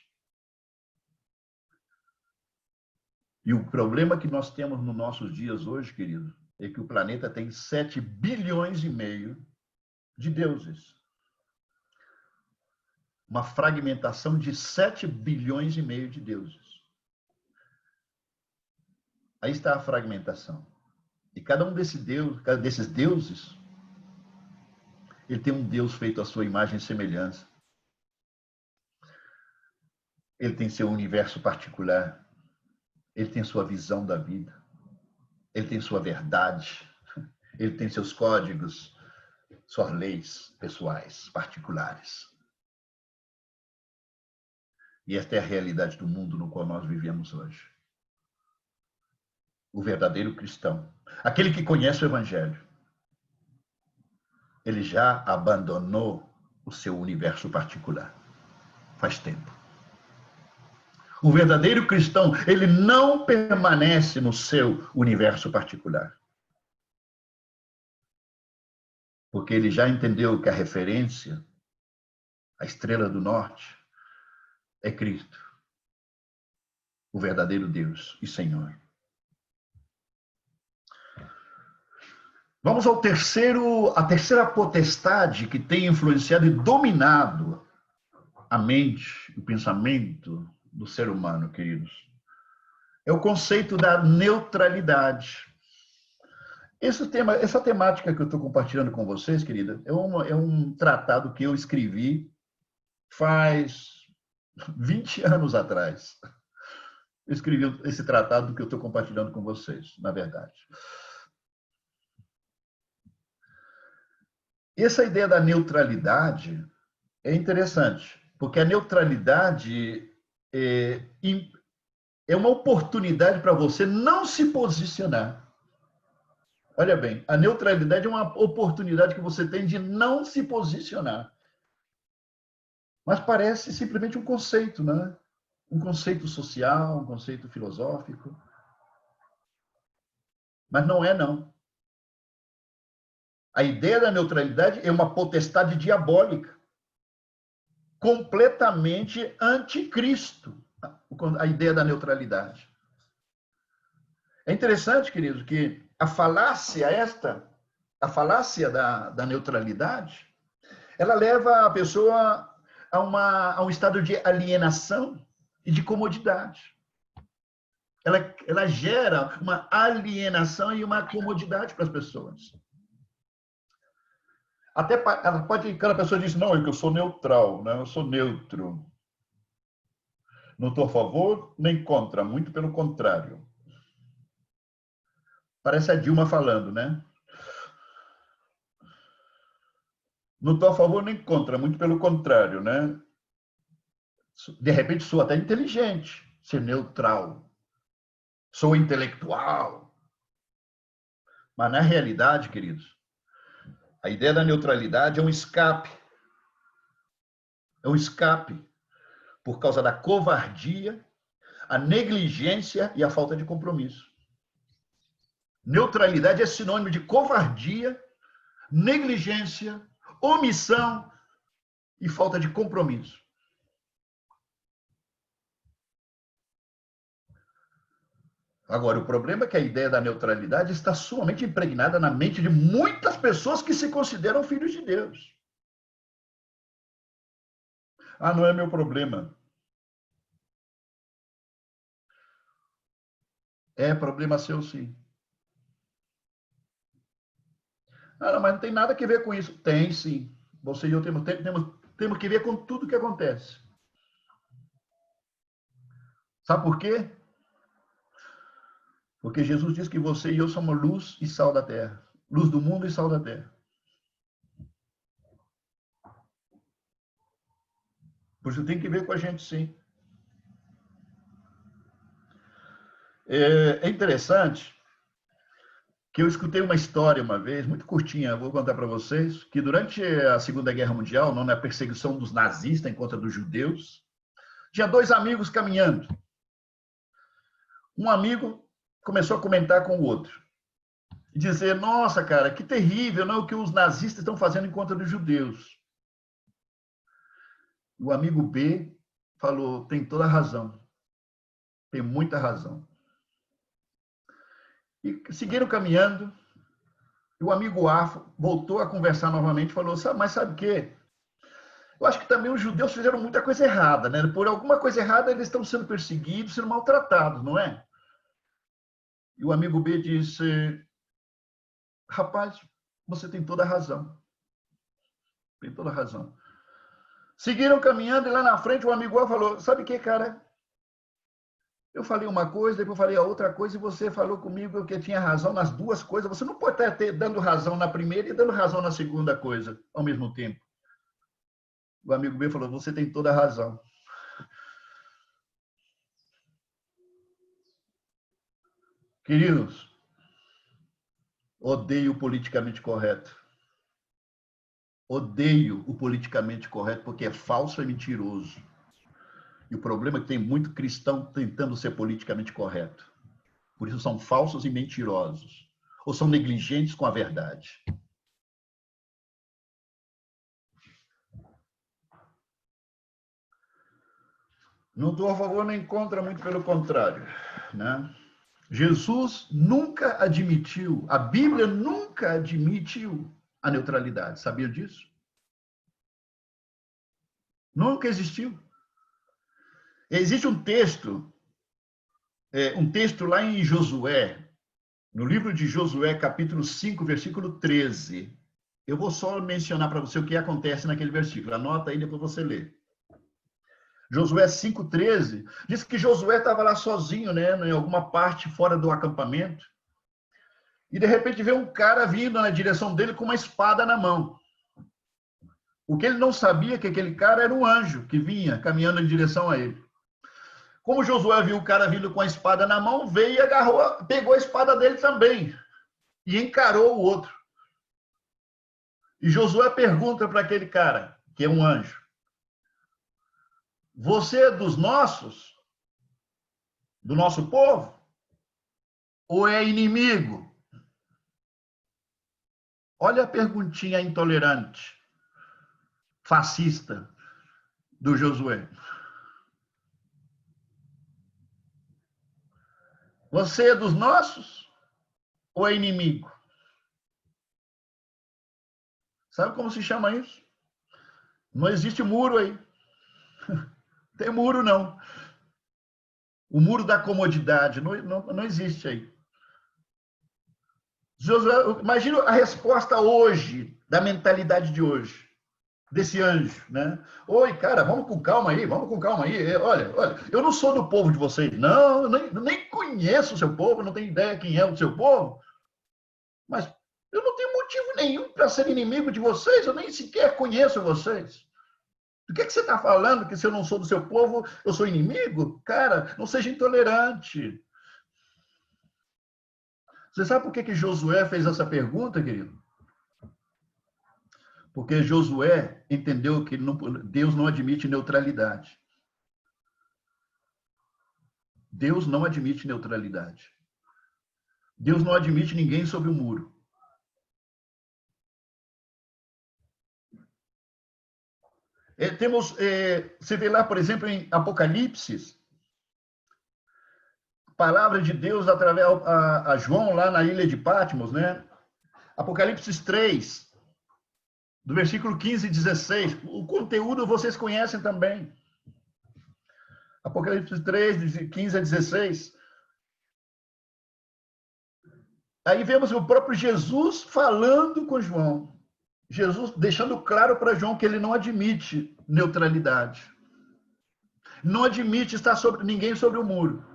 E o problema que nós temos nos nossos dias hoje, querido, é que o planeta tem 7 bilhões e meio de deuses. Uma fragmentação de 7 bilhões e meio de deuses. Aí está a fragmentação. E cada um desses deuses, ele tem um Deus feito à sua imagem e semelhança. Ele tem seu universo particular. Ele tem sua visão da vida. Ele tem sua verdade. Ele tem seus códigos, suas leis pessoais, particulares. E esta é a realidade do mundo no qual nós vivemos hoje. O verdadeiro cristão, aquele que conhece o Evangelho, ele já abandonou o seu universo particular. Faz tempo. O verdadeiro cristão, ele não permanece no seu universo particular. Porque ele já entendeu que a referência, a estrela do norte, é Cristo, o verdadeiro Deus e Senhor. Vamos à terceira potestade que tem influenciado e dominado a mente, o pensamento do ser humano, queridos. É o conceito da neutralidade. Essa temática que eu estou compartilhando com vocês, querida, é um tratado que eu escrevi faz 20 anos atrás. Eu escrevi esse tratado que eu estou compartilhando com vocês, na verdade. Essa ideia da neutralidade é interessante, porque a neutralidade é uma oportunidade para você não se posicionar. Olha bem, a neutralidade é uma oportunidade que você tem de não se posicionar. Mas parece simplesmente um conceito, né? Um conceito social, um conceito filosófico. Mas não é, não. A ideia da neutralidade é uma potestade diabólica, completamente anticristo, a ideia da neutralidade. É interessante, queridos, que a falácia da neutralidade, ela leva a pessoa a um estado de alienação e de comodidade. Ela gera uma alienação e uma comodidade para as pessoas. Até aquela pessoa diz, não, eu sou neutral, né? Eu sou neutro. Não estou a favor nem contra, muito pelo contrário. Parece a Dilma falando, né? Não estou a favor nem contra, muito pelo contrário, né? De repente sou até inteligente, ser neutral. Sou intelectual. Mas na realidade, queridos, a ideia da neutralidade é um escape. É um escape por causa da covardia, a negligência e a falta de compromisso. Neutralidade é sinônimo de covardia, negligência, omissão e falta de compromisso. Agora, o problema é que a ideia da neutralidade está sumamente impregnada na mente de muitas pessoas que se consideram filhos de Deus. Ah, não é meu problema. É problema seu, sim. Ah, não, mas não tem nada a ver com isso. Tem, sim. Você e eu temos que ver com tudo que acontece. Sabe por quê? Porque Jesus diz que você e eu somos luz e sal da terra. Luz do mundo e sal da terra. Por isso tem que ver com a gente, sim. É interessante que eu escutei uma história uma vez, muito curtinha, vou contar para vocês, que durante a Segunda Guerra Mundial, na perseguição dos nazistas em contra dos judeus, Tinha dois amigos caminhando. Um amigo começou a comentar com o outro. E dizer, nossa, cara, que terrível, não é o que os nazistas estão fazendo em contra dos judeus. O amigo B falou, tem toda a razão. Tem muita razão. E seguiram caminhando. E o amigo A voltou a conversar novamente e falou, mas sabe o quê? Eu acho que também os judeus fizeram muita coisa errada, né? Por alguma coisa errada eles estão sendo perseguidos, sendo maltratados, não é? E o amigo B disse, rapaz, você tem toda a razão. Tem toda a razão. Seguiram caminhando e lá na frente o amigo A falou, sabe o que, cara? Eu falei uma coisa, depois eu falei a outra coisa e você falou comigo que eu tinha razão nas duas coisas. Você não pode estar dando razão na primeira e dando razão na segunda coisa ao mesmo tempo. O amigo B falou, você tem toda a razão. Queridos, odeio o politicamente correto. Odeio o politicamente correto porque é falso e mentiroso. E o problema é que tem muito cristão tentando ser politicamente correto. Por isso são falsos e mentirosos. Ou são negligentes com a verdade. Não estou a favor nem contra, muito pelo contrário, né? Jesus nunca admitiu, a Bíblia nunca admitiu a neutralidade. Sabia disso? Nunca existiu. Existe um texto lá em Josué, no livro de Josué, capítulo 5, versículo 13. Eu vou só mencionar para você o que acontece naquele versículo. Anota aí, depois você lê. Josué 5,13, diz que Josué estava lá sozinho, né, em alguma parte fora do acampamento, e de repente vê um cara vindo na direção dele com uma espada na mão. O que ele não sabia é que aquele cara era um anjo que vinha caminhando em direção a ele. Como Josué viu o cara vindo com a espada na mão, veio e agarrou, pegou a espada dele também e encarou o outro. E Josué pergunta para aquele cara, que é um anjo, você é dos nossos? Do nosso povo? Ou é inimigo? Olha a perguntinha intolerante, fascista do Josué. Você é dos nossos ou é inimigo? Sabe como se chama isso? Não existe muro aí. Não tem muro, não. O muro da comodidade não existe aí. Josué, imagina a resposta hoje, da mentalidade de hoje, desse anjo, né? Oi, cara, vamos com calma aí, vamos com calma aí. Olha, eu não sou do povo de vocês, não, nem conheço o seu povo, não tenho ideia quem é o seu povo, mas eu não tenho motivo nenhum para ser inimigo de vocês, eu nem sequer conheço vocês. Do que você está falando? Que se eu não sou do seu povo, eu sou inimigo? Cara, não seja intolerante. Você sabe por que Josué fez essa pergunta, querido? Porque Josué entendeu que Deus não admite neutralidade. Deus não admite neutralidade. Deus não admite ninguém sobre o muro. Você vê lá, por exemplo, em Apocalipse, palavra de Deus através a João lá na ilha de Patmos, né? Apocalipse 3, do versículo 15 e 16. O conteúdo vocês conhecem também. Apocalipse 3, de 15 a 16. Aí vemos o próprio Jesus falando com João. Jesus deixando claro para João que ele não admite neutralidade. Não admite estar ninguém sobre o muro.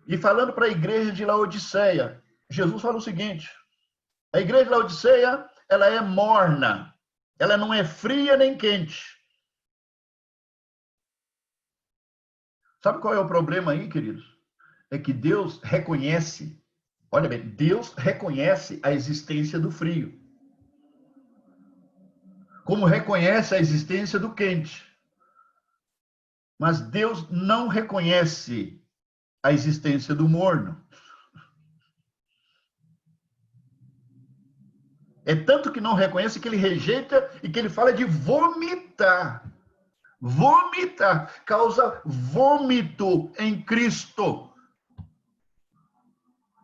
E falando para a igreja de Laodiceia, Jesus fala o seguinte: a igreja de Laodiceia, ela é morna, ela não é fria nem quente. Sabe qual é o problema aí, queridos? É que Deus reconhece, olha bem, Deus reconhece a existência do frio. como reconhece a existência do quente. Mas Deus não reconhece a existência do morno. É tanto que não reconhece que ele rejeita e que ele fala de vomitar. Vomitar. Causa vômito em Cristo.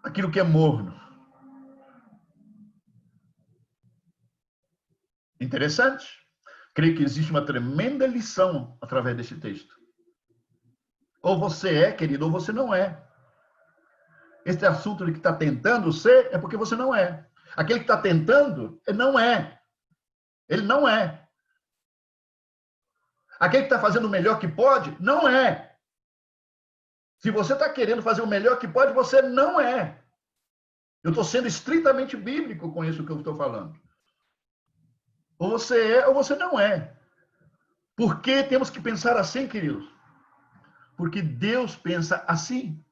Aquilo que é morno. Interessante. Creio que existe uma tremenda lição através desse texto. Ou você é, querido, ou você não é. Esse assunto de que está tentando ser é porque você não é. Aquele que está tentando, ele não é. Ele não é. Aquele que está fazendo o melhor que pode, não é. Se você está querendo fazer o melhor que pode, você não é. Eu estou sendo estritamente bíblico com isso que eu estou falando. Ou você é, ou você não é. Por que temos que pensar assim, queridos? Porque Deus pensa assim.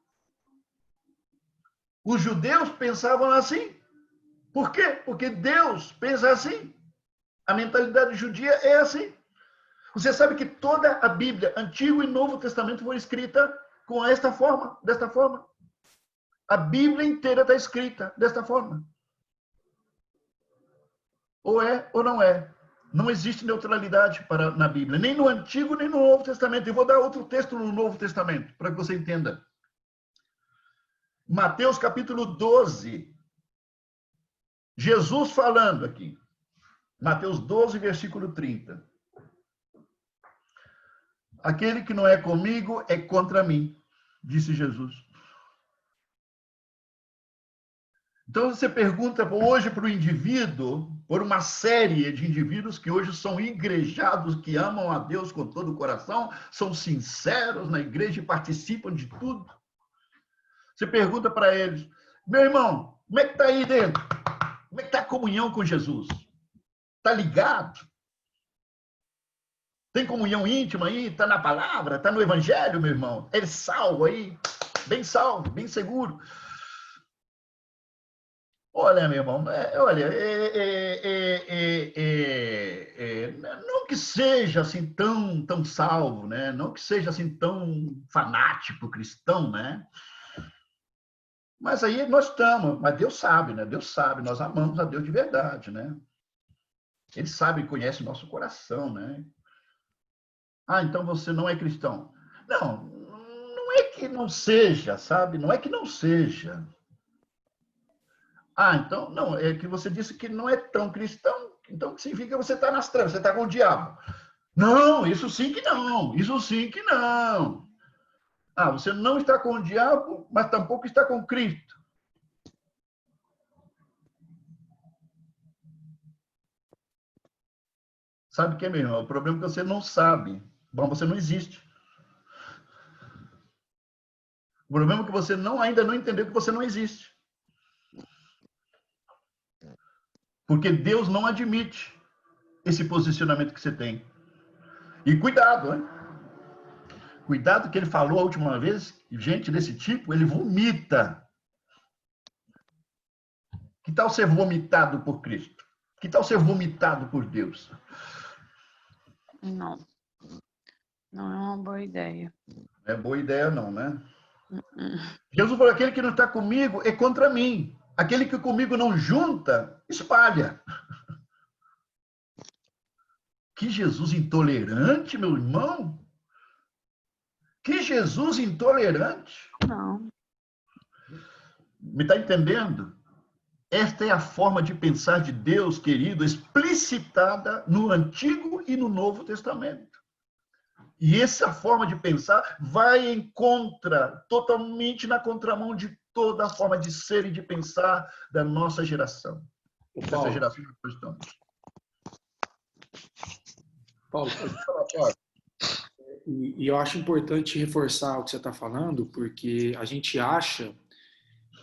Os judeus pensavam assim. Por quê? Porque Deus pensa assim. A mentalidade judia é assim. Você sabe que toda a Bíblia, Antigo e Novo Testamento, foi escrita com esta forma, desta forma. A Bíblia inteira está escrita desta forma. Ou é ou não é. Não existe neutralidade na Bíblia, nem no Antigo, nem no Novo Testamento. Eu vou dar outro texto no Novo Testamento, para que você entenda. Mateus capítulo 12. Jesus falando aqui. Mateus 12, versículo 30. Aquele que não é comigo é contra mim, disse Jesus. Então você pergunta hoje para o indivíduo, por uma série de indivíduos que hoje são igrejados, que amam a Deus com todo o coração, são sinceros na igreja e participam de tudo. Você pergunta para eles, meu irmão, como é que está aí dentro? Como é que está a comunhão com Jesus? Está ligado? Tem comunhão íntima aí? Está na palavra? Está no evangelho, meu irmão? É salvo aí? Bem salvo, bem seguro. Olha, meu irmão, não que seja assim tão salvo, né? Não que seja assim tão fanático cristão, né? Mas aí nós estamos, mas Deus sabe, né? Deus sabe, nós amamos a Deus de verdade, né? Ele sabe e conhece o nosso coração, né? Ah, então você não é cristão. Não, não é que não seja, sabe? Não é que não seja. Ah, então, não, é que você disse que não é tão cristão, então significa que você está nas trevas, você está com o diabo. Não, isso sim que não, isso sim que não. Ah, você não está com o diabo, mas tampouco está com Cristo. Sabe o que é, meu irmão? O problema é que você não sabe. Bom, você não existe. O problema é que você ainda não entendeu que você não existe. Porque Deus não admite esse posicionamento que você tem. E cuidado, hein? Cuidado que ele falou a última vez, gente desse tipo, ele vomita. Que tal ser vomitado por Cristo? Que tal ser vomitado por Deus? Não. Não é uma boa ideia. Não é boa ideia não, né? Jesus falou, aquele que não está comigo é contra mim. Aquele que comigo não junta, espalha. Que Jesus intolerante, meu irmão. Que Jesus intolerante. Não. Me está entendendo? Esta é a forma de pensar de Deus, querido, explicitada no Antigo e no Novo Testamento. E essa forma de pensar vai totalmente na contramão de toda a forma de ser e de pensar da nossa geração. Dessa geração que nós estamos. Paulo, e eu acho importante reforçar o que você está falando, porque a gente acha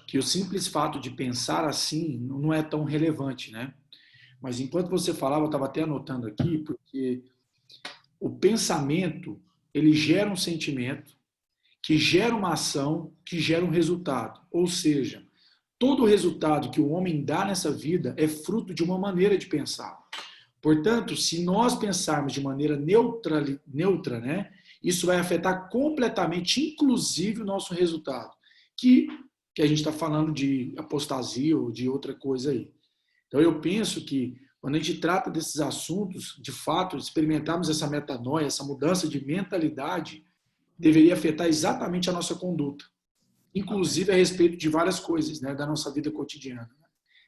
que o simples fato de pensar assim não é tão relevante, né? Mas enquanto você falava, eu estava até anotando aqui, porque o pensamento, ele gera um sentimento, que gera uma ação, que gera um resultado. Ou seja, todo o resultado que o homem dá nessa vida é fruto de uma maneira de pensar. Portanto, se nós pensarmos de maneira neutra, né, isso vai afetar completamente, inclusive, o nosso resultado, que a gente está falando de apostasia ou de outra coisa aí. Então, eu penso que quando a gente trata desses assuntos, de fato, experimentarmos essa metanoia, essa mudança de mentalidade, deveria afetar exatamente a nossa conduta, inclusive a respeito de várias coisas, né, da nossa vida cotidiana.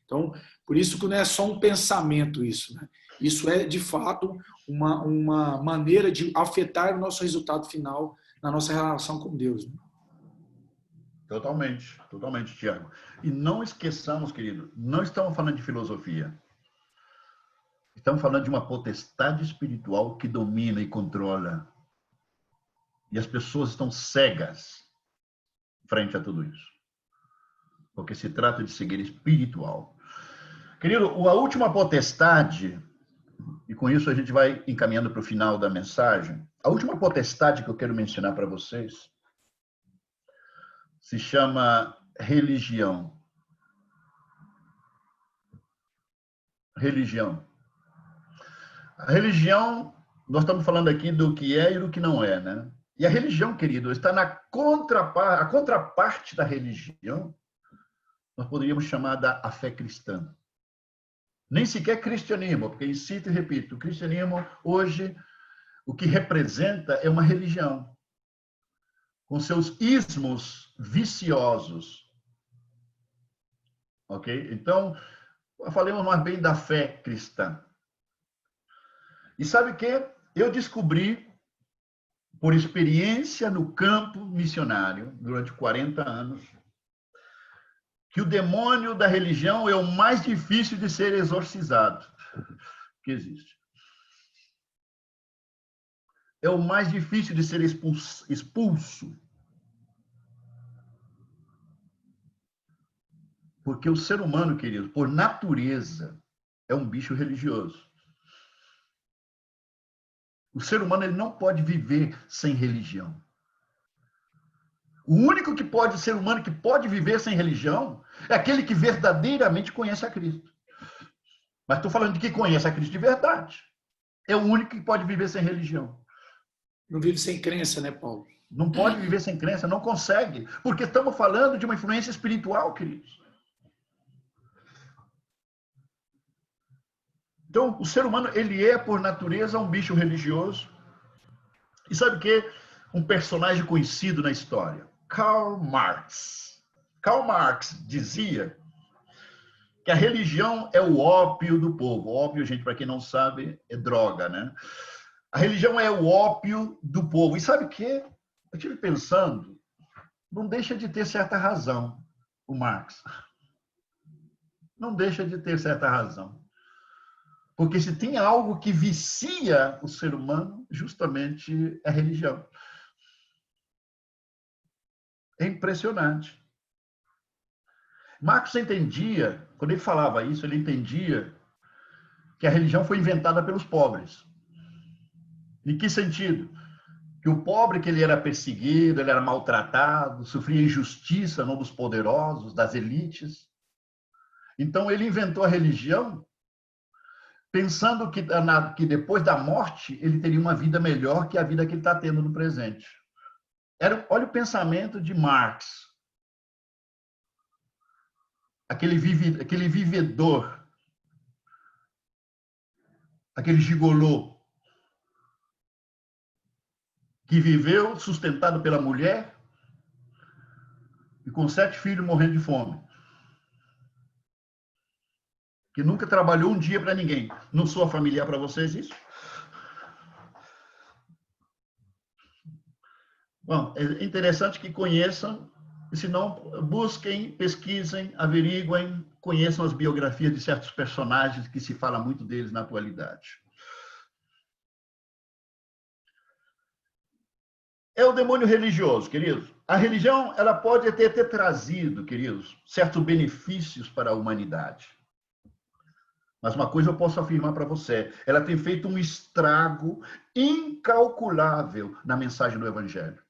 Então, por isso que não é só um pensamento isso, né? Isso é, de fato, uma maneira de afetar o nosso resultado final na nossa relação com Deus. Né? Totalmente, totalmente, Tiago. E não esqueçamos, querido, não estamos falando de filosofia. Estamos falando de uma potestade espiritual que domina e controla. E as pessoas estão cegas frente a tudo isso. Porque se trata de cegueira espiritual. Querido, a última potestade, e com isso a gente vai encaminhando para o final da mensagem, a última potestade que eu quero mencionar para vocês se chama religião. Religião. A religião, nós estamos falando aqui do que é e do que não é, né? E a religião, querido, está na contraparte, a contraparte da religião, nós poderíamos chamar a fé cristã. Nem sequer cristianismo, porque insisto e repito, o cristianismo hoje, o que representa é uma religião, com seus ismos viciosos. Ok? Então, falemos mais bem da fé cristã. E sabe o que? Eu descobri, por experiência no campo missionário, durante 40 anos, que o demônio da religião é o mais difícil de ser exorcizado que existe. É o mais difícil de ser expulso. Porque o ser humano, querido, por natureza, é um bicho religioso. O ser humano ele não pode viver sem religião. O único que pode, ser humano que pode viver sem religião é aquele que verdadeiramente conhece a Cristo. Mas estou falando de quem conhece a Cristo de verdade. É o único que pode viver sem religião. Não vive sem crença, né, Paulo? Não pode viver sem crença, não consegue. Porque estamos falando de uma influência espiritual, queridos. Então, o ser humano, ele é, por natureza, um bicho religioso. E sabe o quê? Um personagem conhecido na história. Karl Marx. Karl Marx dizia que a religião é o ópio do povo. Ópio, gente, para quem não sabe, é droga, né? A religião é o ópio do povo. E sabe o quê? Eu estive pensando, não deixa de ter certa razão, o Marx. Não deixa de ter certa razão. Porque se tem algo que vicia o ser humano, justamente é a religião. É impressionante. Marx entendia, quando ele falava isso, ele entendia que a religião foi inventada pelos pobres. Em que sentido? Que o pobre, que ele era perseguido, ele era maltratado, sofria injustiça não dos poderosos, das elites. Então ele inventou a religião pensando que depois da morte ele teria uma vida melhor que a vida que ele está tendo no presente. Olha o pensamento de Marx. Aquele vivedor, aquele gigolô, que viveu sustentado pela mulher e com 7 filhos morrendo de fome. Que nunca trabalhou um dia para ninguém. Não soa familiar para vocês isso? Bom, é interessante que conheçam, e se não, busquem, pesquisem, averiguem, conheçam as biografias de certos personagens que se fala muito deles na atualidade. É o demônio religioso, queridos. A religião, ela pode até ter trazido, queridos, certos benefícios para a humanidade. Mas uma coisa eu posso afirmar para você, ela tem feito um estrago incalculável na mensagem do Evangelho.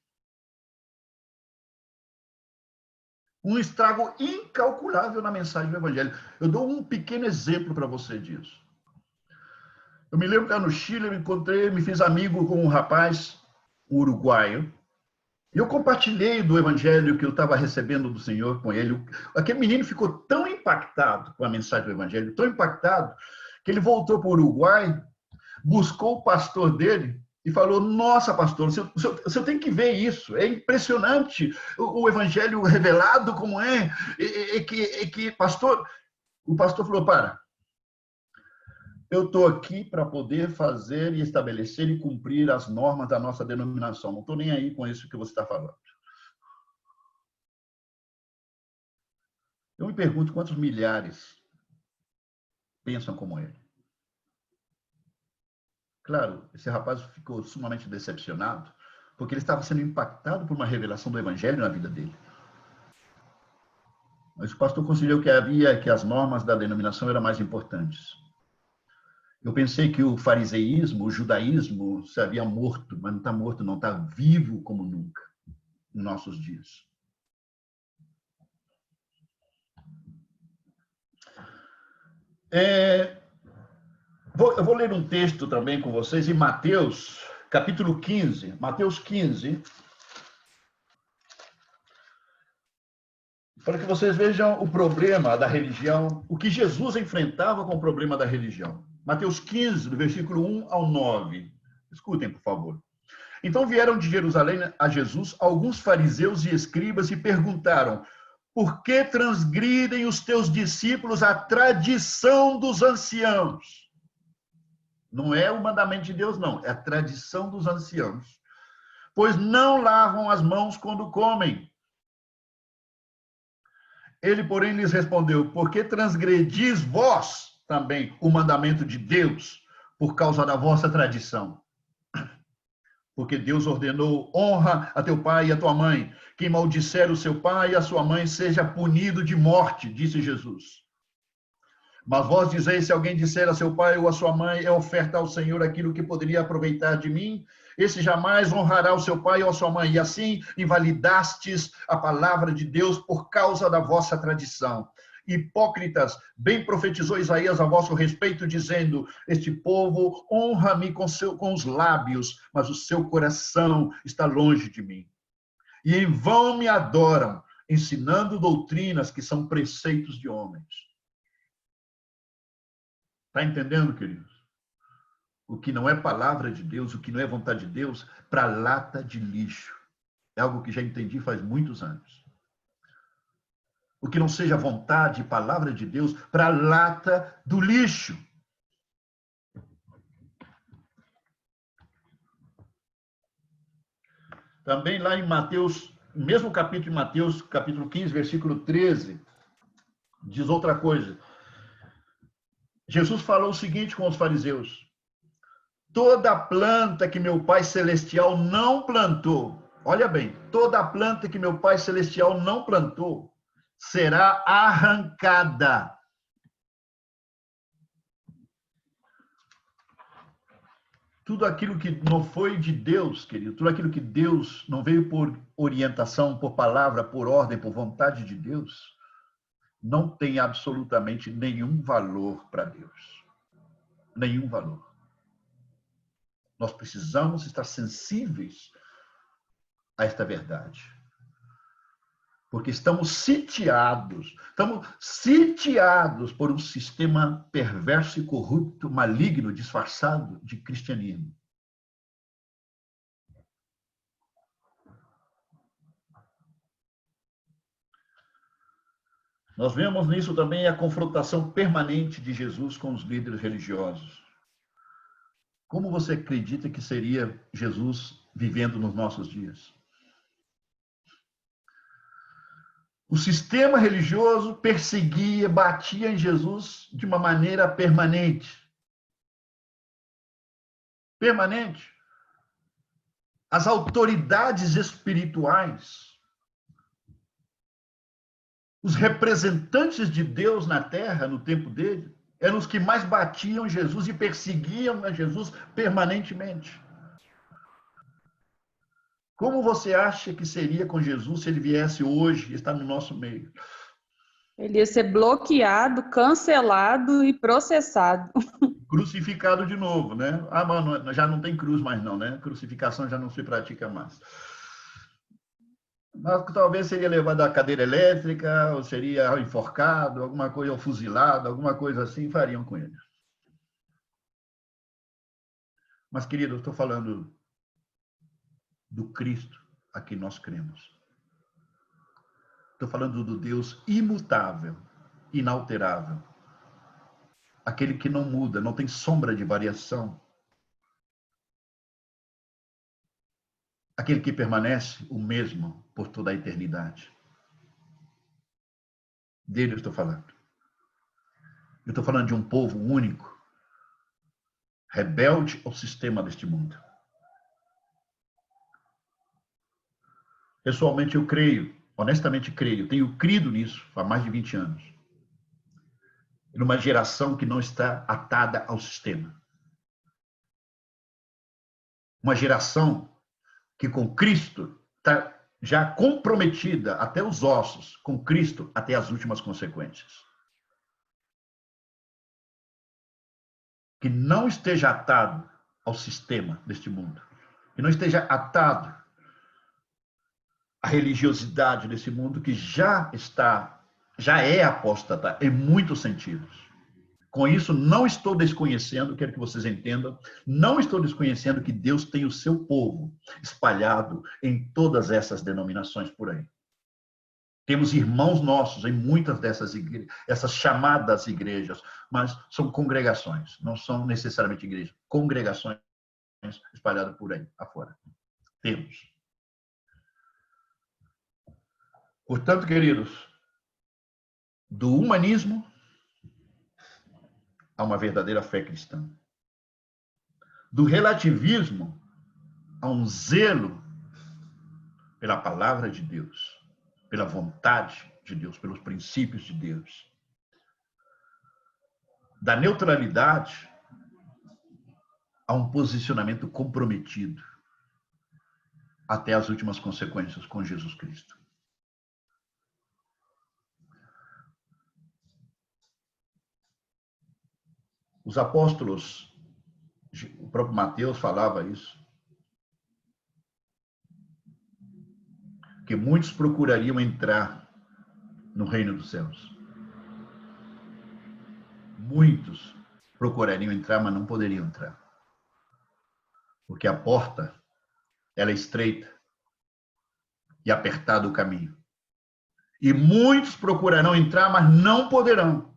Um estrago incalculável na mensagem do Evangelho. Eu dou um pequeno exemplo para você disso. Eu me lembro que no Chile eu encontrei, me fiz amigo com um rapaz, um uruguaio, e eu compartilhei do evangelho que eu estava recebendo do Senhor com ele. Aquele menino ficou tão impactado com a mensagem do evangelho, tão impactado, que ele voltou para o Uruguai, buscou o pastor dele e falou: nossa, pastor, você tem que ver isso, é impressionante o evangelho revelado como é, pastor... O pastor falou: para, eu estou aqui para poder fazer e estabelecer e cumprir as normas da nossa denominação. Não estou nem aí com isso que você está falando. Eu me pergunto quantos milhares pensam como ele. Claro, esse rapaz ficou sumamente decepcionado, porque ele estava sendo impactado por uma revelação do evangelho na vida dele. Mas o pastor considerou que as normas da denominação eram mais importantes. Eu pensei que o fariseísmo, o judaísmo, se havia morto, mas não está morto, não, está vivo como nunca em nossos dias. Eu vou ler um texto também com vocês em Mateus, capítulo 15. Mateus 15. Para que vocês vejam o problema da religião, o que Jesus enfrentava com o problema da religião. Mateus 15, do versículo 1 ao 9. Escutem, por favor. Então vieram de Jerusalém a Jesus alguns fariseus e escribas e perguntaram: por que transgridem os teus discípulos a tradição dos anciãos? Não é o mandamento de Deus, não. É a tradição dos anciãos. Pois não lavam as mãos quando comem. Ele, porém, lhes respondeu: por que transgredis vós também o mandamento de Deus por causa da vossa tradição? Porque Deus ordenou: honra a teu pai e a tua mãe. Quem maldisser o seu pai e a sua mãe seja punido de morte, disse Jesus. Mas vós dizeis: se alguém disser a seu pai ou a sua mãe, é oferta ao Senhor aquilo que poderia aproveitar de mim, esse jamais honrará o seu pai ou a sua mãe. E assim invalidastes a palavra de Deus por causa da vossa tradição. Hipócritas, bem profetizou Isaías a vosso respeito, dizendo: este povo honra-me com os lábios, mas o seu coração está longe de mim. E em vão me adoram, ensinando doutrinas que são preceitos de homens. Está entendendo, queridos? O que não é palavra de Deus, o que não é vontade de Deus, para lata de lixo. É algo que já entendi faz muitos anos. O que não seja vontade e palavra de Deus, para lata do lixo. Também lá em Mateus, mesmo capítulo de Mateus, capítulo 15, versículo 13, diz outra coisa. Jesus falou o seguinte com os fariseus: toda planta que meu Pai Celestial não plantou, olha bem, toda planta que meu Pai Celestial não plantou, será arrancada. Tudo aquilo que não foi de Deus, querido, tudo aquilo que Deus não veio por orientação, por palavra, por ordem, por vontade de Deus, não tem absolutamente nenhum valor para Deus. Nenhum valor. Nós precisamos estar sensíveis a esta verdade. Porque estamos sitiados por um sistema perverso e corrupto, maligno, disfarçado de cristianismo. Nós vemos nisso também a confrontação permanente de Jesus com os líderes religiosos. Como você acredita que seria Jesus vivendo nos nossos dias? O sistema religioso perseguia, batia em Jesus de uma maneira permanente. Permanente. As autoridades espirituais, os representantes de Deus na terra, no tempo dele, eram os que mais batiam Jesus e perseguiam a Jesus permanentemente. Como você acha que seria com Jesus se ele viesse hoje e está no nosso meio? Ele ia ser bloqueado, cancelado e processado. crucificado de novo, né? Ah, mano, já não tem cruz mais não, né? Crucificação já não se pratica mais. Mas talvez seria levado à cadeira elétrica, ou seria enforcado, alguma coisa, ou fuzilado, alguma coisa assim, fariam com ele. Mas, querido, eu estou falando do Cristo a que nós cremos. Estou falando do Deus imutável, inalterável. Aquele que não muda, não tem sombra de variação. Aquele que permanece o mesmo por toda a eternidade. Dele eu estou falando. Eu estou falando de um povo único, rebelde ao sistema deste mundo. Pessoalmente eu creio, honestamente creio, tenho crido nisso há mais de 20 anos. Numa geração que não está atada ao sistema. Uma geração que com Cristo está já comprometida até os ossos, com Cristo até as últimas consequências. Que não esteja atado ao sistema deste mundo. Que não esteja atado à religiosidade desse mundo que já é apóstata em muitos sentidos. Com isso, não estou desconhecendo, quero que vocês entendam, não estou desconhecendo que Deus tem o seu povo espalhado em todas essas denominações por aí. Temos irmãos nossos em muitas dessas igrejas, essas chamadas igrejas, mas são congregações, não são necessariamente igrejas, congregações espalhadas por aí, afora. Temos. Portanto, queridos, do humanismo a uma verdadeira fé cristã. Do relativismo a um zelo pela palavra de Deus, pela vontade de Deus, pelos princípios de Deus. Da neutralidade a um posicionamento comprometido até as últimas consequências com Jesus Cristo. Os apóstolos, o próprio Mateus falava isso, que muitos procurariam entrar no reino dos céus. Muitos procurariam entrar, mas não poderiam entrar. Porque a porta, ela é estreita e apertado o caminho. E muitos procurarão entrar, mas não poderão.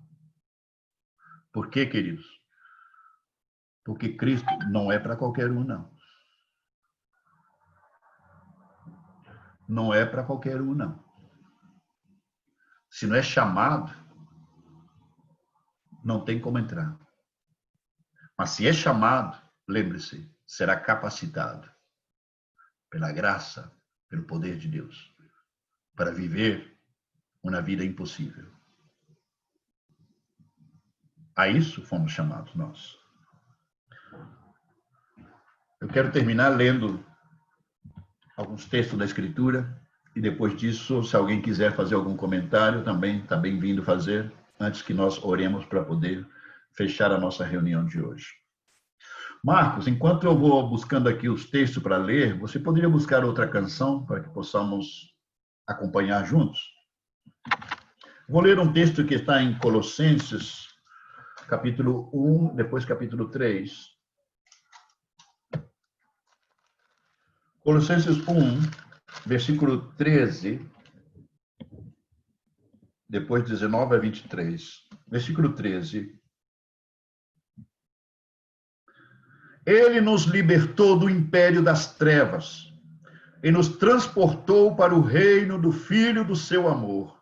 Por quê, queridos? Porque Cristo não é para qualquer um, não. Não é para qualquer um, não. Se não é chamado, não tem como entrar. Mas se é chamado, lembre-se, será capacitado pela graça, pelo poder de Deus, para viver uma vida impossível. A isso fomos chamados nós. Eu quero terminar lendo alguns textos da Escritura e depois disso, se alguém quiser fazer algum comentário, também está bem-vindo fazer, antes que nós oremos para poder fechar a nossa reunião de hoje. Marcos, enquanto eu vou buscando aqui os textos para ler, você poderia buscar outra canção para que possamos acompanhar juntos? Vou ler um texto que está em Colossenses, capítulo 1, depois capítulo 3. Colossenses 1, versículo 13, depois 19 a 23. Versículo 13. Ele nos libertou do império das trevas e nos transportou para o reino do Filho do seu amor.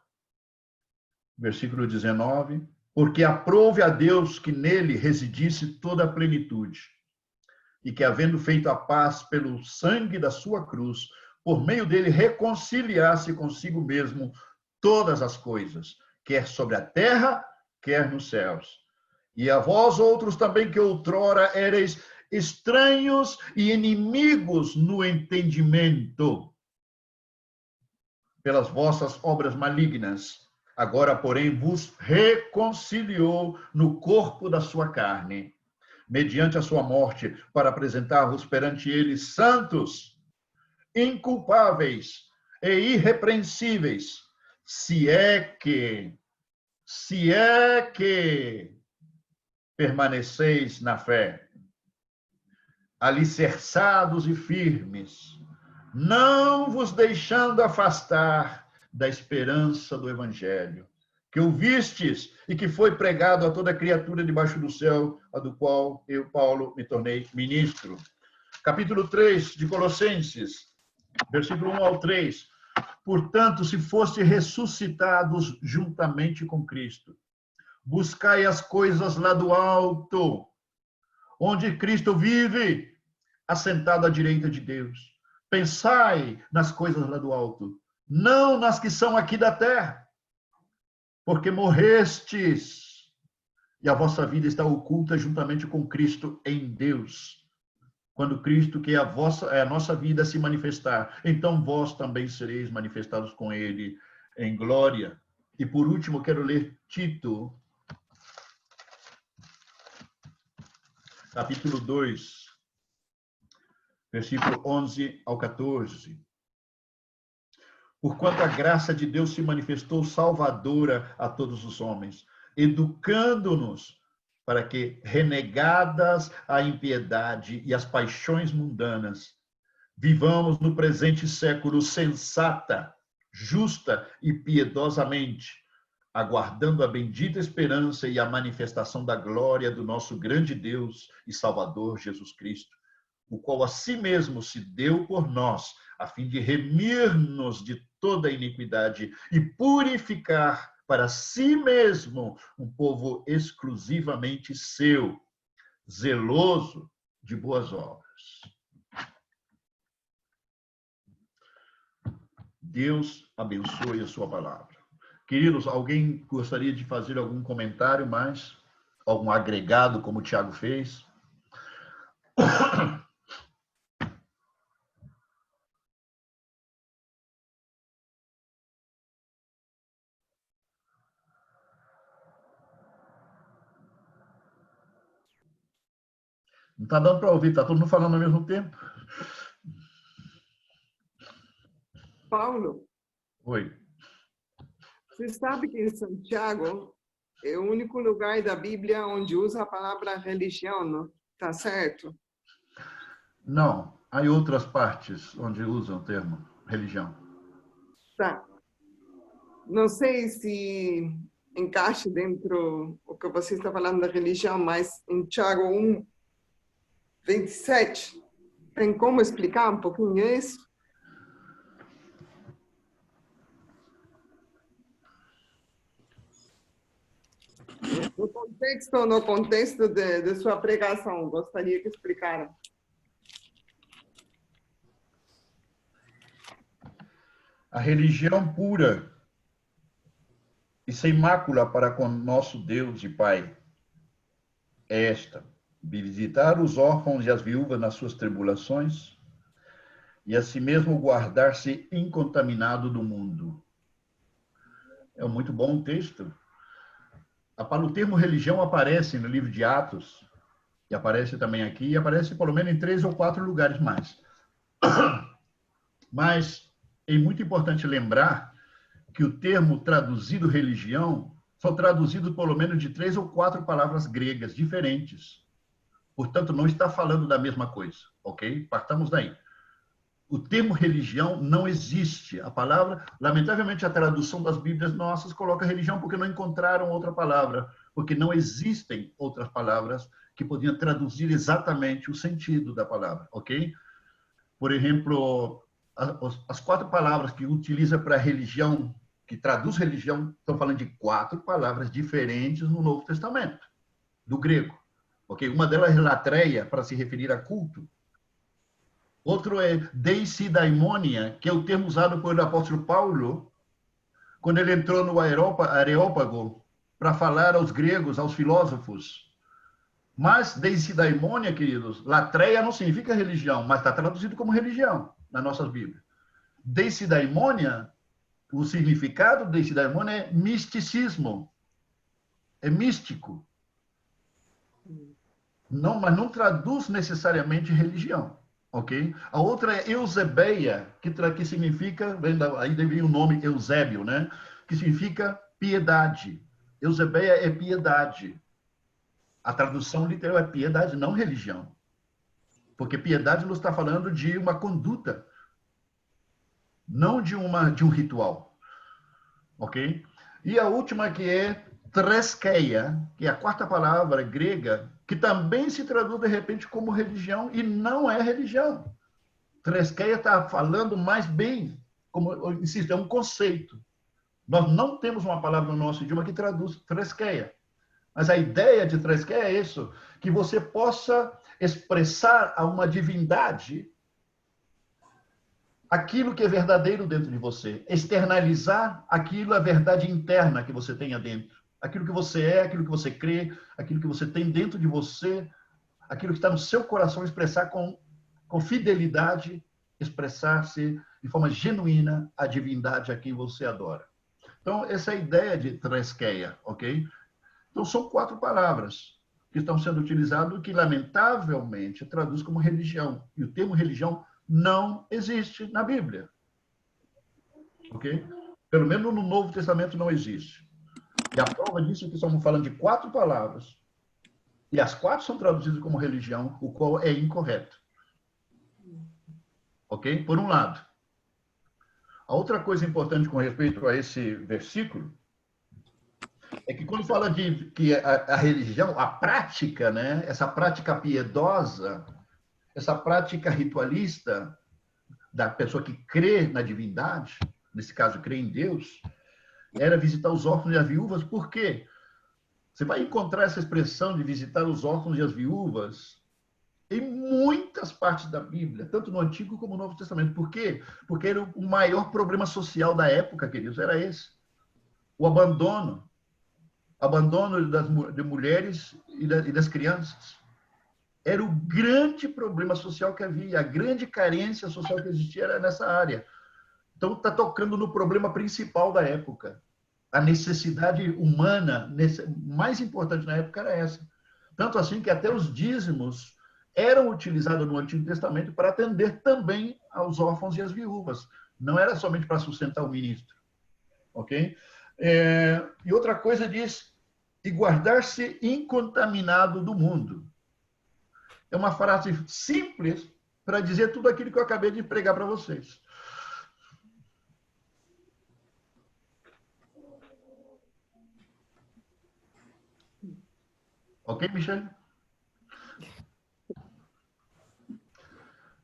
Versículo 19. Porque aprouve a Deus que nele residisse toda a plenitude, e que, havendo feito a paz pelo sangue da sua cruz, por meio dele reconciliasse consigo mesmo todas as coisas, quer sobre a terra, quer nos céus. E a vós outros também que outrora erais estranhos e inimigos no entendimento, pelas vossas obras malignas, agora, porém, vos reconciliou no corpo da sua carne, mediante a sua morte, para apresentar-vos perante ele santos, inculpáveis e irrepreensíveis, se é que permaneceis na fé, alicerçados e firmes, não vos deixando afastar da esperança do Evangelho, que ouvistes e que foi pregado a toda criatura debaixo do céu, a do qual eu, Paulo, me tornei ministro. Capítulo 3 de Colossenses, versículo 1 ao 3. Portanto, se foste ressuscitados juntamente com Cristo, buscai as coisas lá do alto, onde Cristo vive, assentado à direita de Deus. Pensai nas coisas lá do alto, não nas que são aqui da terra, porque morrestes e a vossa vida está oculta juntamente com Cristo em Deus. Quando Cristo, que é a nossa vida, se manifestar, então vós também sereis manifestados com ele em glória. E por último, quero ler Tito, capítulo 2, versículo 11 ao 14. Porquanto a graça de Deus se manifestou salvadora a todos os homens, educando-nos para que, renegadas a impiedade e as paixões mundanas, vivamos no presente século sensata, justa e piedosamente, aguardando a bendita esperança e a manifestação da glória do nosso grande Deus e Salvador Jesus Cristo, o qual a si mesmo se deu por nós, a fim de remir-nos de toda a iniquidade e purificar para si mesmo um povo exclusivamente seu, zeloso de boas obras. Deus abençoe a sua palavra. Queridos, alguém gostaria de fazer algum comentário mais? Algum agregado, como o Tiago fez? Não está dando para ouvir, está todo mundo falando ao mesmo tempo. Paulo, Oi. você sabe que em Santiago é o único lugar da Bíblia onde usa a palavra religião, não? Tá certo? Não, há outras partes onde usam o termo religião. Tá. Não sei se encaixa dentro o que você está falando da religião, mas em Tiago 1, 27, tem como explicar um pouquinho isso? No contexto de sua pregação, gostaria que explicara. A religião pura e sem mácula para com nosso Deus e Pai é esta: visitar os órfãos e as viúvas nas suas tribulações e a si mesmo guardar-se incontaminado do mundo. É um muito bom texto. O termo religião aparece no livro de Atos, e aparece também aqui, e aparece pelo menos em 3 ou 4 lugares mais. Mas é muito importante lembrar que o termo traduzido religião são traduzidos pelo menos de 3 ou 4 palavras gregas diferentes. Portanto, não está falando da mesma coisa, ok? Partamos daí. O termo religião não existe. A palavra, lamentavelmente, a tradução das Bíblias nossas coloca religião porque não encontraram outra palavra, porque não existem outras palavras que podiam traduzir exatamente o sentido da palavra, ok? Por exemplo, as 4 palavras que utiliza para religião, que traduz religião, estão falando de 4 palavras diferentes no Novo Testamento, do grego, ok? Uma delas é latreia, para se referir a culto. Outro é deisidaimonía, que é o termo usado pelo apóstolo Paulo quando ele entrou no Areópago para falar aos gregos, aos filósofos. Mas deisidaimonía, queridos, latreia não significa religião, mas está traduzido como religião nas nossas Bíblias. Deisidaimonía, o significado de deisidaimonía é misticismo, é místico. Não, mas não traduz necessariamente religião, ok? A outra é Eusebeia, que significa, aí vem o nome Eusébio, né? Que significa piedade. Eusebeia é piedade. A tradução literal é piedade, não religião. Porque piedade nos está falando de uma conduta, não de um ritual, ok? E a última que é treskeia, que é a quarta palavra grega, que também se traduz de repente como religião e não é religião. Treskeia está falando mais bem, como eu insisto, é um conceito. Nós não temos uma palavra no nosso idioma que traduz treskeia. Mas a ideia de treskeia é isso, que você possa expressar a uma divindade aquilo que é verdadeiro dentro de você, externalizar aquilo, a verdade interna que você tenha dentro, aquilo que você é, aquilo que você crê, aquilo que você tem dentro de você, aquilo que está no seu coração, expressar com fidelidade, expressar-se de forma genuína a divindade a quem você adora. Então, essa é a ideia de treskeia, ok? Então, são 4 palavras que estão sendo utilizadas que, lamentavelmente, traduz como religião. E o termo religião não existe na Bíblia. Ok? Pelo menos no Novo Testamento não existe. E a prova disso é que estamos falando de 4 palavras. E as 4 são traduzidas como religião, o qual é incorreto. Ok? Por um lado. A outra coisa importante com respeito a esse versículo é que quando fala de que a religião, a prática, né, essa prática piedosa, essa prática ritualista da pessoa que crê na divindade, nesse caso crê em Deus, era visitar os órfãos e as viúvas. Por quê? Você vai encontrar essa expressão de visitar os órfãos e as viúvas em muitas partes da Bíblia, tanto no Antigo como no Novo Testamento. Por quê? Porque era o maior problema social da época, queridos, era esse. O abandono de mulheres e das crianças. Era o grande problema social que havia, a grande carência social que existia era nessa área. Então, está tocando no problema principal da época. A necessidade humana mais importante na época era essa. Tanto assim que até os dízimos eram utilizados no Antigo Testamento para atender também aos órfãos e às viúvas. Não era somente para sustentar o ministro. Ok? E outra coisa diz, e guardar-se incontaminado do mundo. É uma frase simples para dizer tudo aquilo que eu acabei de pregar para vocês. Ok, Michel?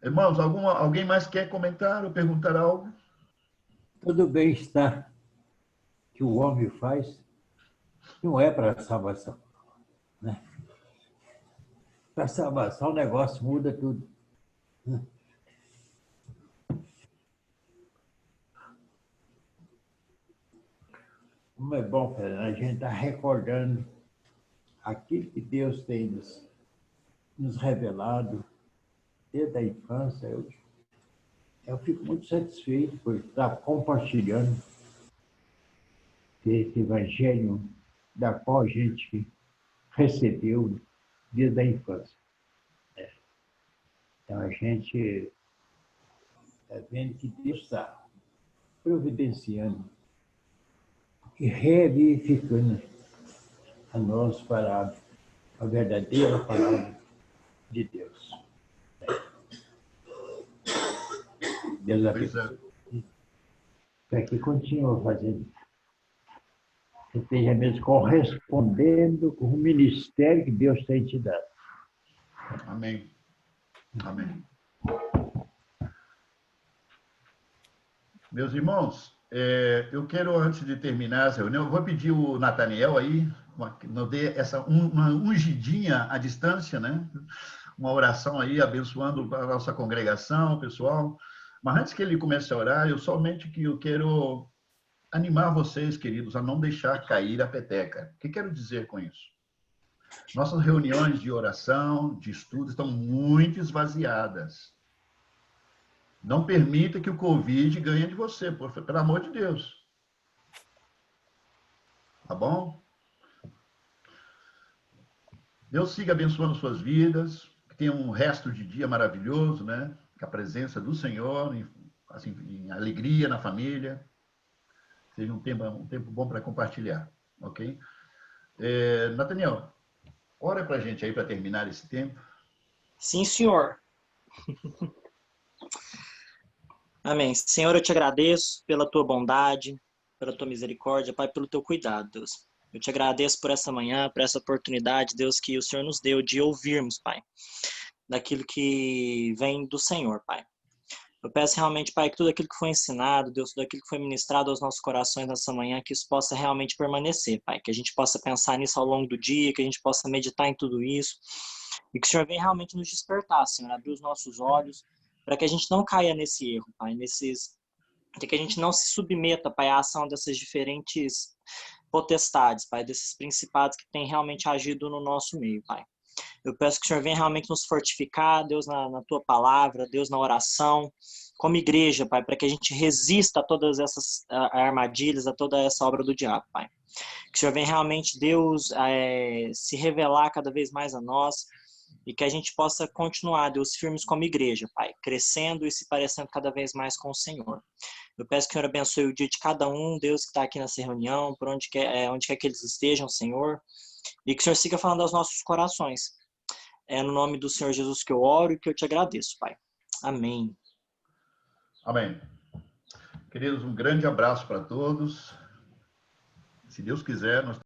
Irmãos, alguém mais quer comentar ou perguntar algo? Todo bem-estar que o homem faz não é para a salvação. Né? Para a salvação, o negócio muda tudo. Né? Como é bom, Fernando, a gente está recordando aquilo que Deus tem nos revelado desde a infância. Eu fico muito satisfeito por estar compartilhando esse evangelho da qual a gente recebeu desde a infância. Então, a gente está vendo que Deus está providenciando e revivificando a nós para a verdadeira palavra de Deus. Deus abençoe. Para que continue fazendo. Você esteja mesmo correspondendo com o ministério que Deus tem te dado. Amém. Amém. Meus irmãos, eu quero, antes de terminar essa reunião, eu vou pedir o Nathaniel aí, nos dê uma ungidinha à distância, né? Uma oração aí, abençoando a nossa congregação, pessoal. Mas antes que ele comece a orar, eu quero animar vocês, queridos, a não deixar cair a peteca. O que quero dizer com isso? Nossas reuniões de oração, de estudo, estão muito esvaziadas. Não permita que o Covid ganhe de você, pelo amor de Deus. Tá bom? Deus siga abençoando suas vidas, que tenham um resto de dia maravilhoso, né? Com a presença do Senhor, assim, em alegria na família. Seja um tempo bom para compartilhar, ok? Nathaniel, ora para a gente aí para terminar esse tempo. Sim, senhor. Amém. Senhor, eu te agradeço pela tua bondade, pela tua misericórdia, Pai, pelo teu cuidado, Deus. Eu te agradeço por essa manhã, por essa oportunidade, Deus, que o Senhor nos deu de ouvirmos, Pai, daquilo que vem do Senhor, Pai. Eu peço realmente, Pai, que tudo aquilo que foi ensinado, Deus, tudo aquilo que foi ministrado aos nossos corações nessa manhã, que isso possa realmente permanecer, Pai. Que a gente possa pensar nisso ao longo do dia, que a gente possa meditar em tudo isso. E que o Senhor venha realmente nos despertar, Senhor, abrir os nossos olhos, para que a gente não caia nesse erro, Pai, que a gente não se submeta, Pai, à ação dessas diferentes potestades, Pai, desses principados que têm realmente agido no nosso meio, Pai. Eu peço que o Senhor venha realmente nos fortificar, Deus, na tua palavra, Deus, na oração, como igreja, Pai, para que a gente resista a todas essas armadilhas, a toda essa obra do diabo, Pai. Que o Senhor venha realmente, Deus, se revelar cada vez mais a nós e que a gente possa continuar, Deus, firmes como igreja, Pai, crescendo e se parecendo cada vez mais com o Senhor. Eu peço que o Senhor abençoe o dia de cada um, Deus, que está aqui nessa reunião, por onde quer que eles estejam, Senhor, e que o Senhor siga falando aos nossos corações. É no nome do Senhor Jesus que eu oro e que eu te agradeço, Pai. Amém. Amém. Queridos, um grande abraço para todos. Se Deus quiser, nós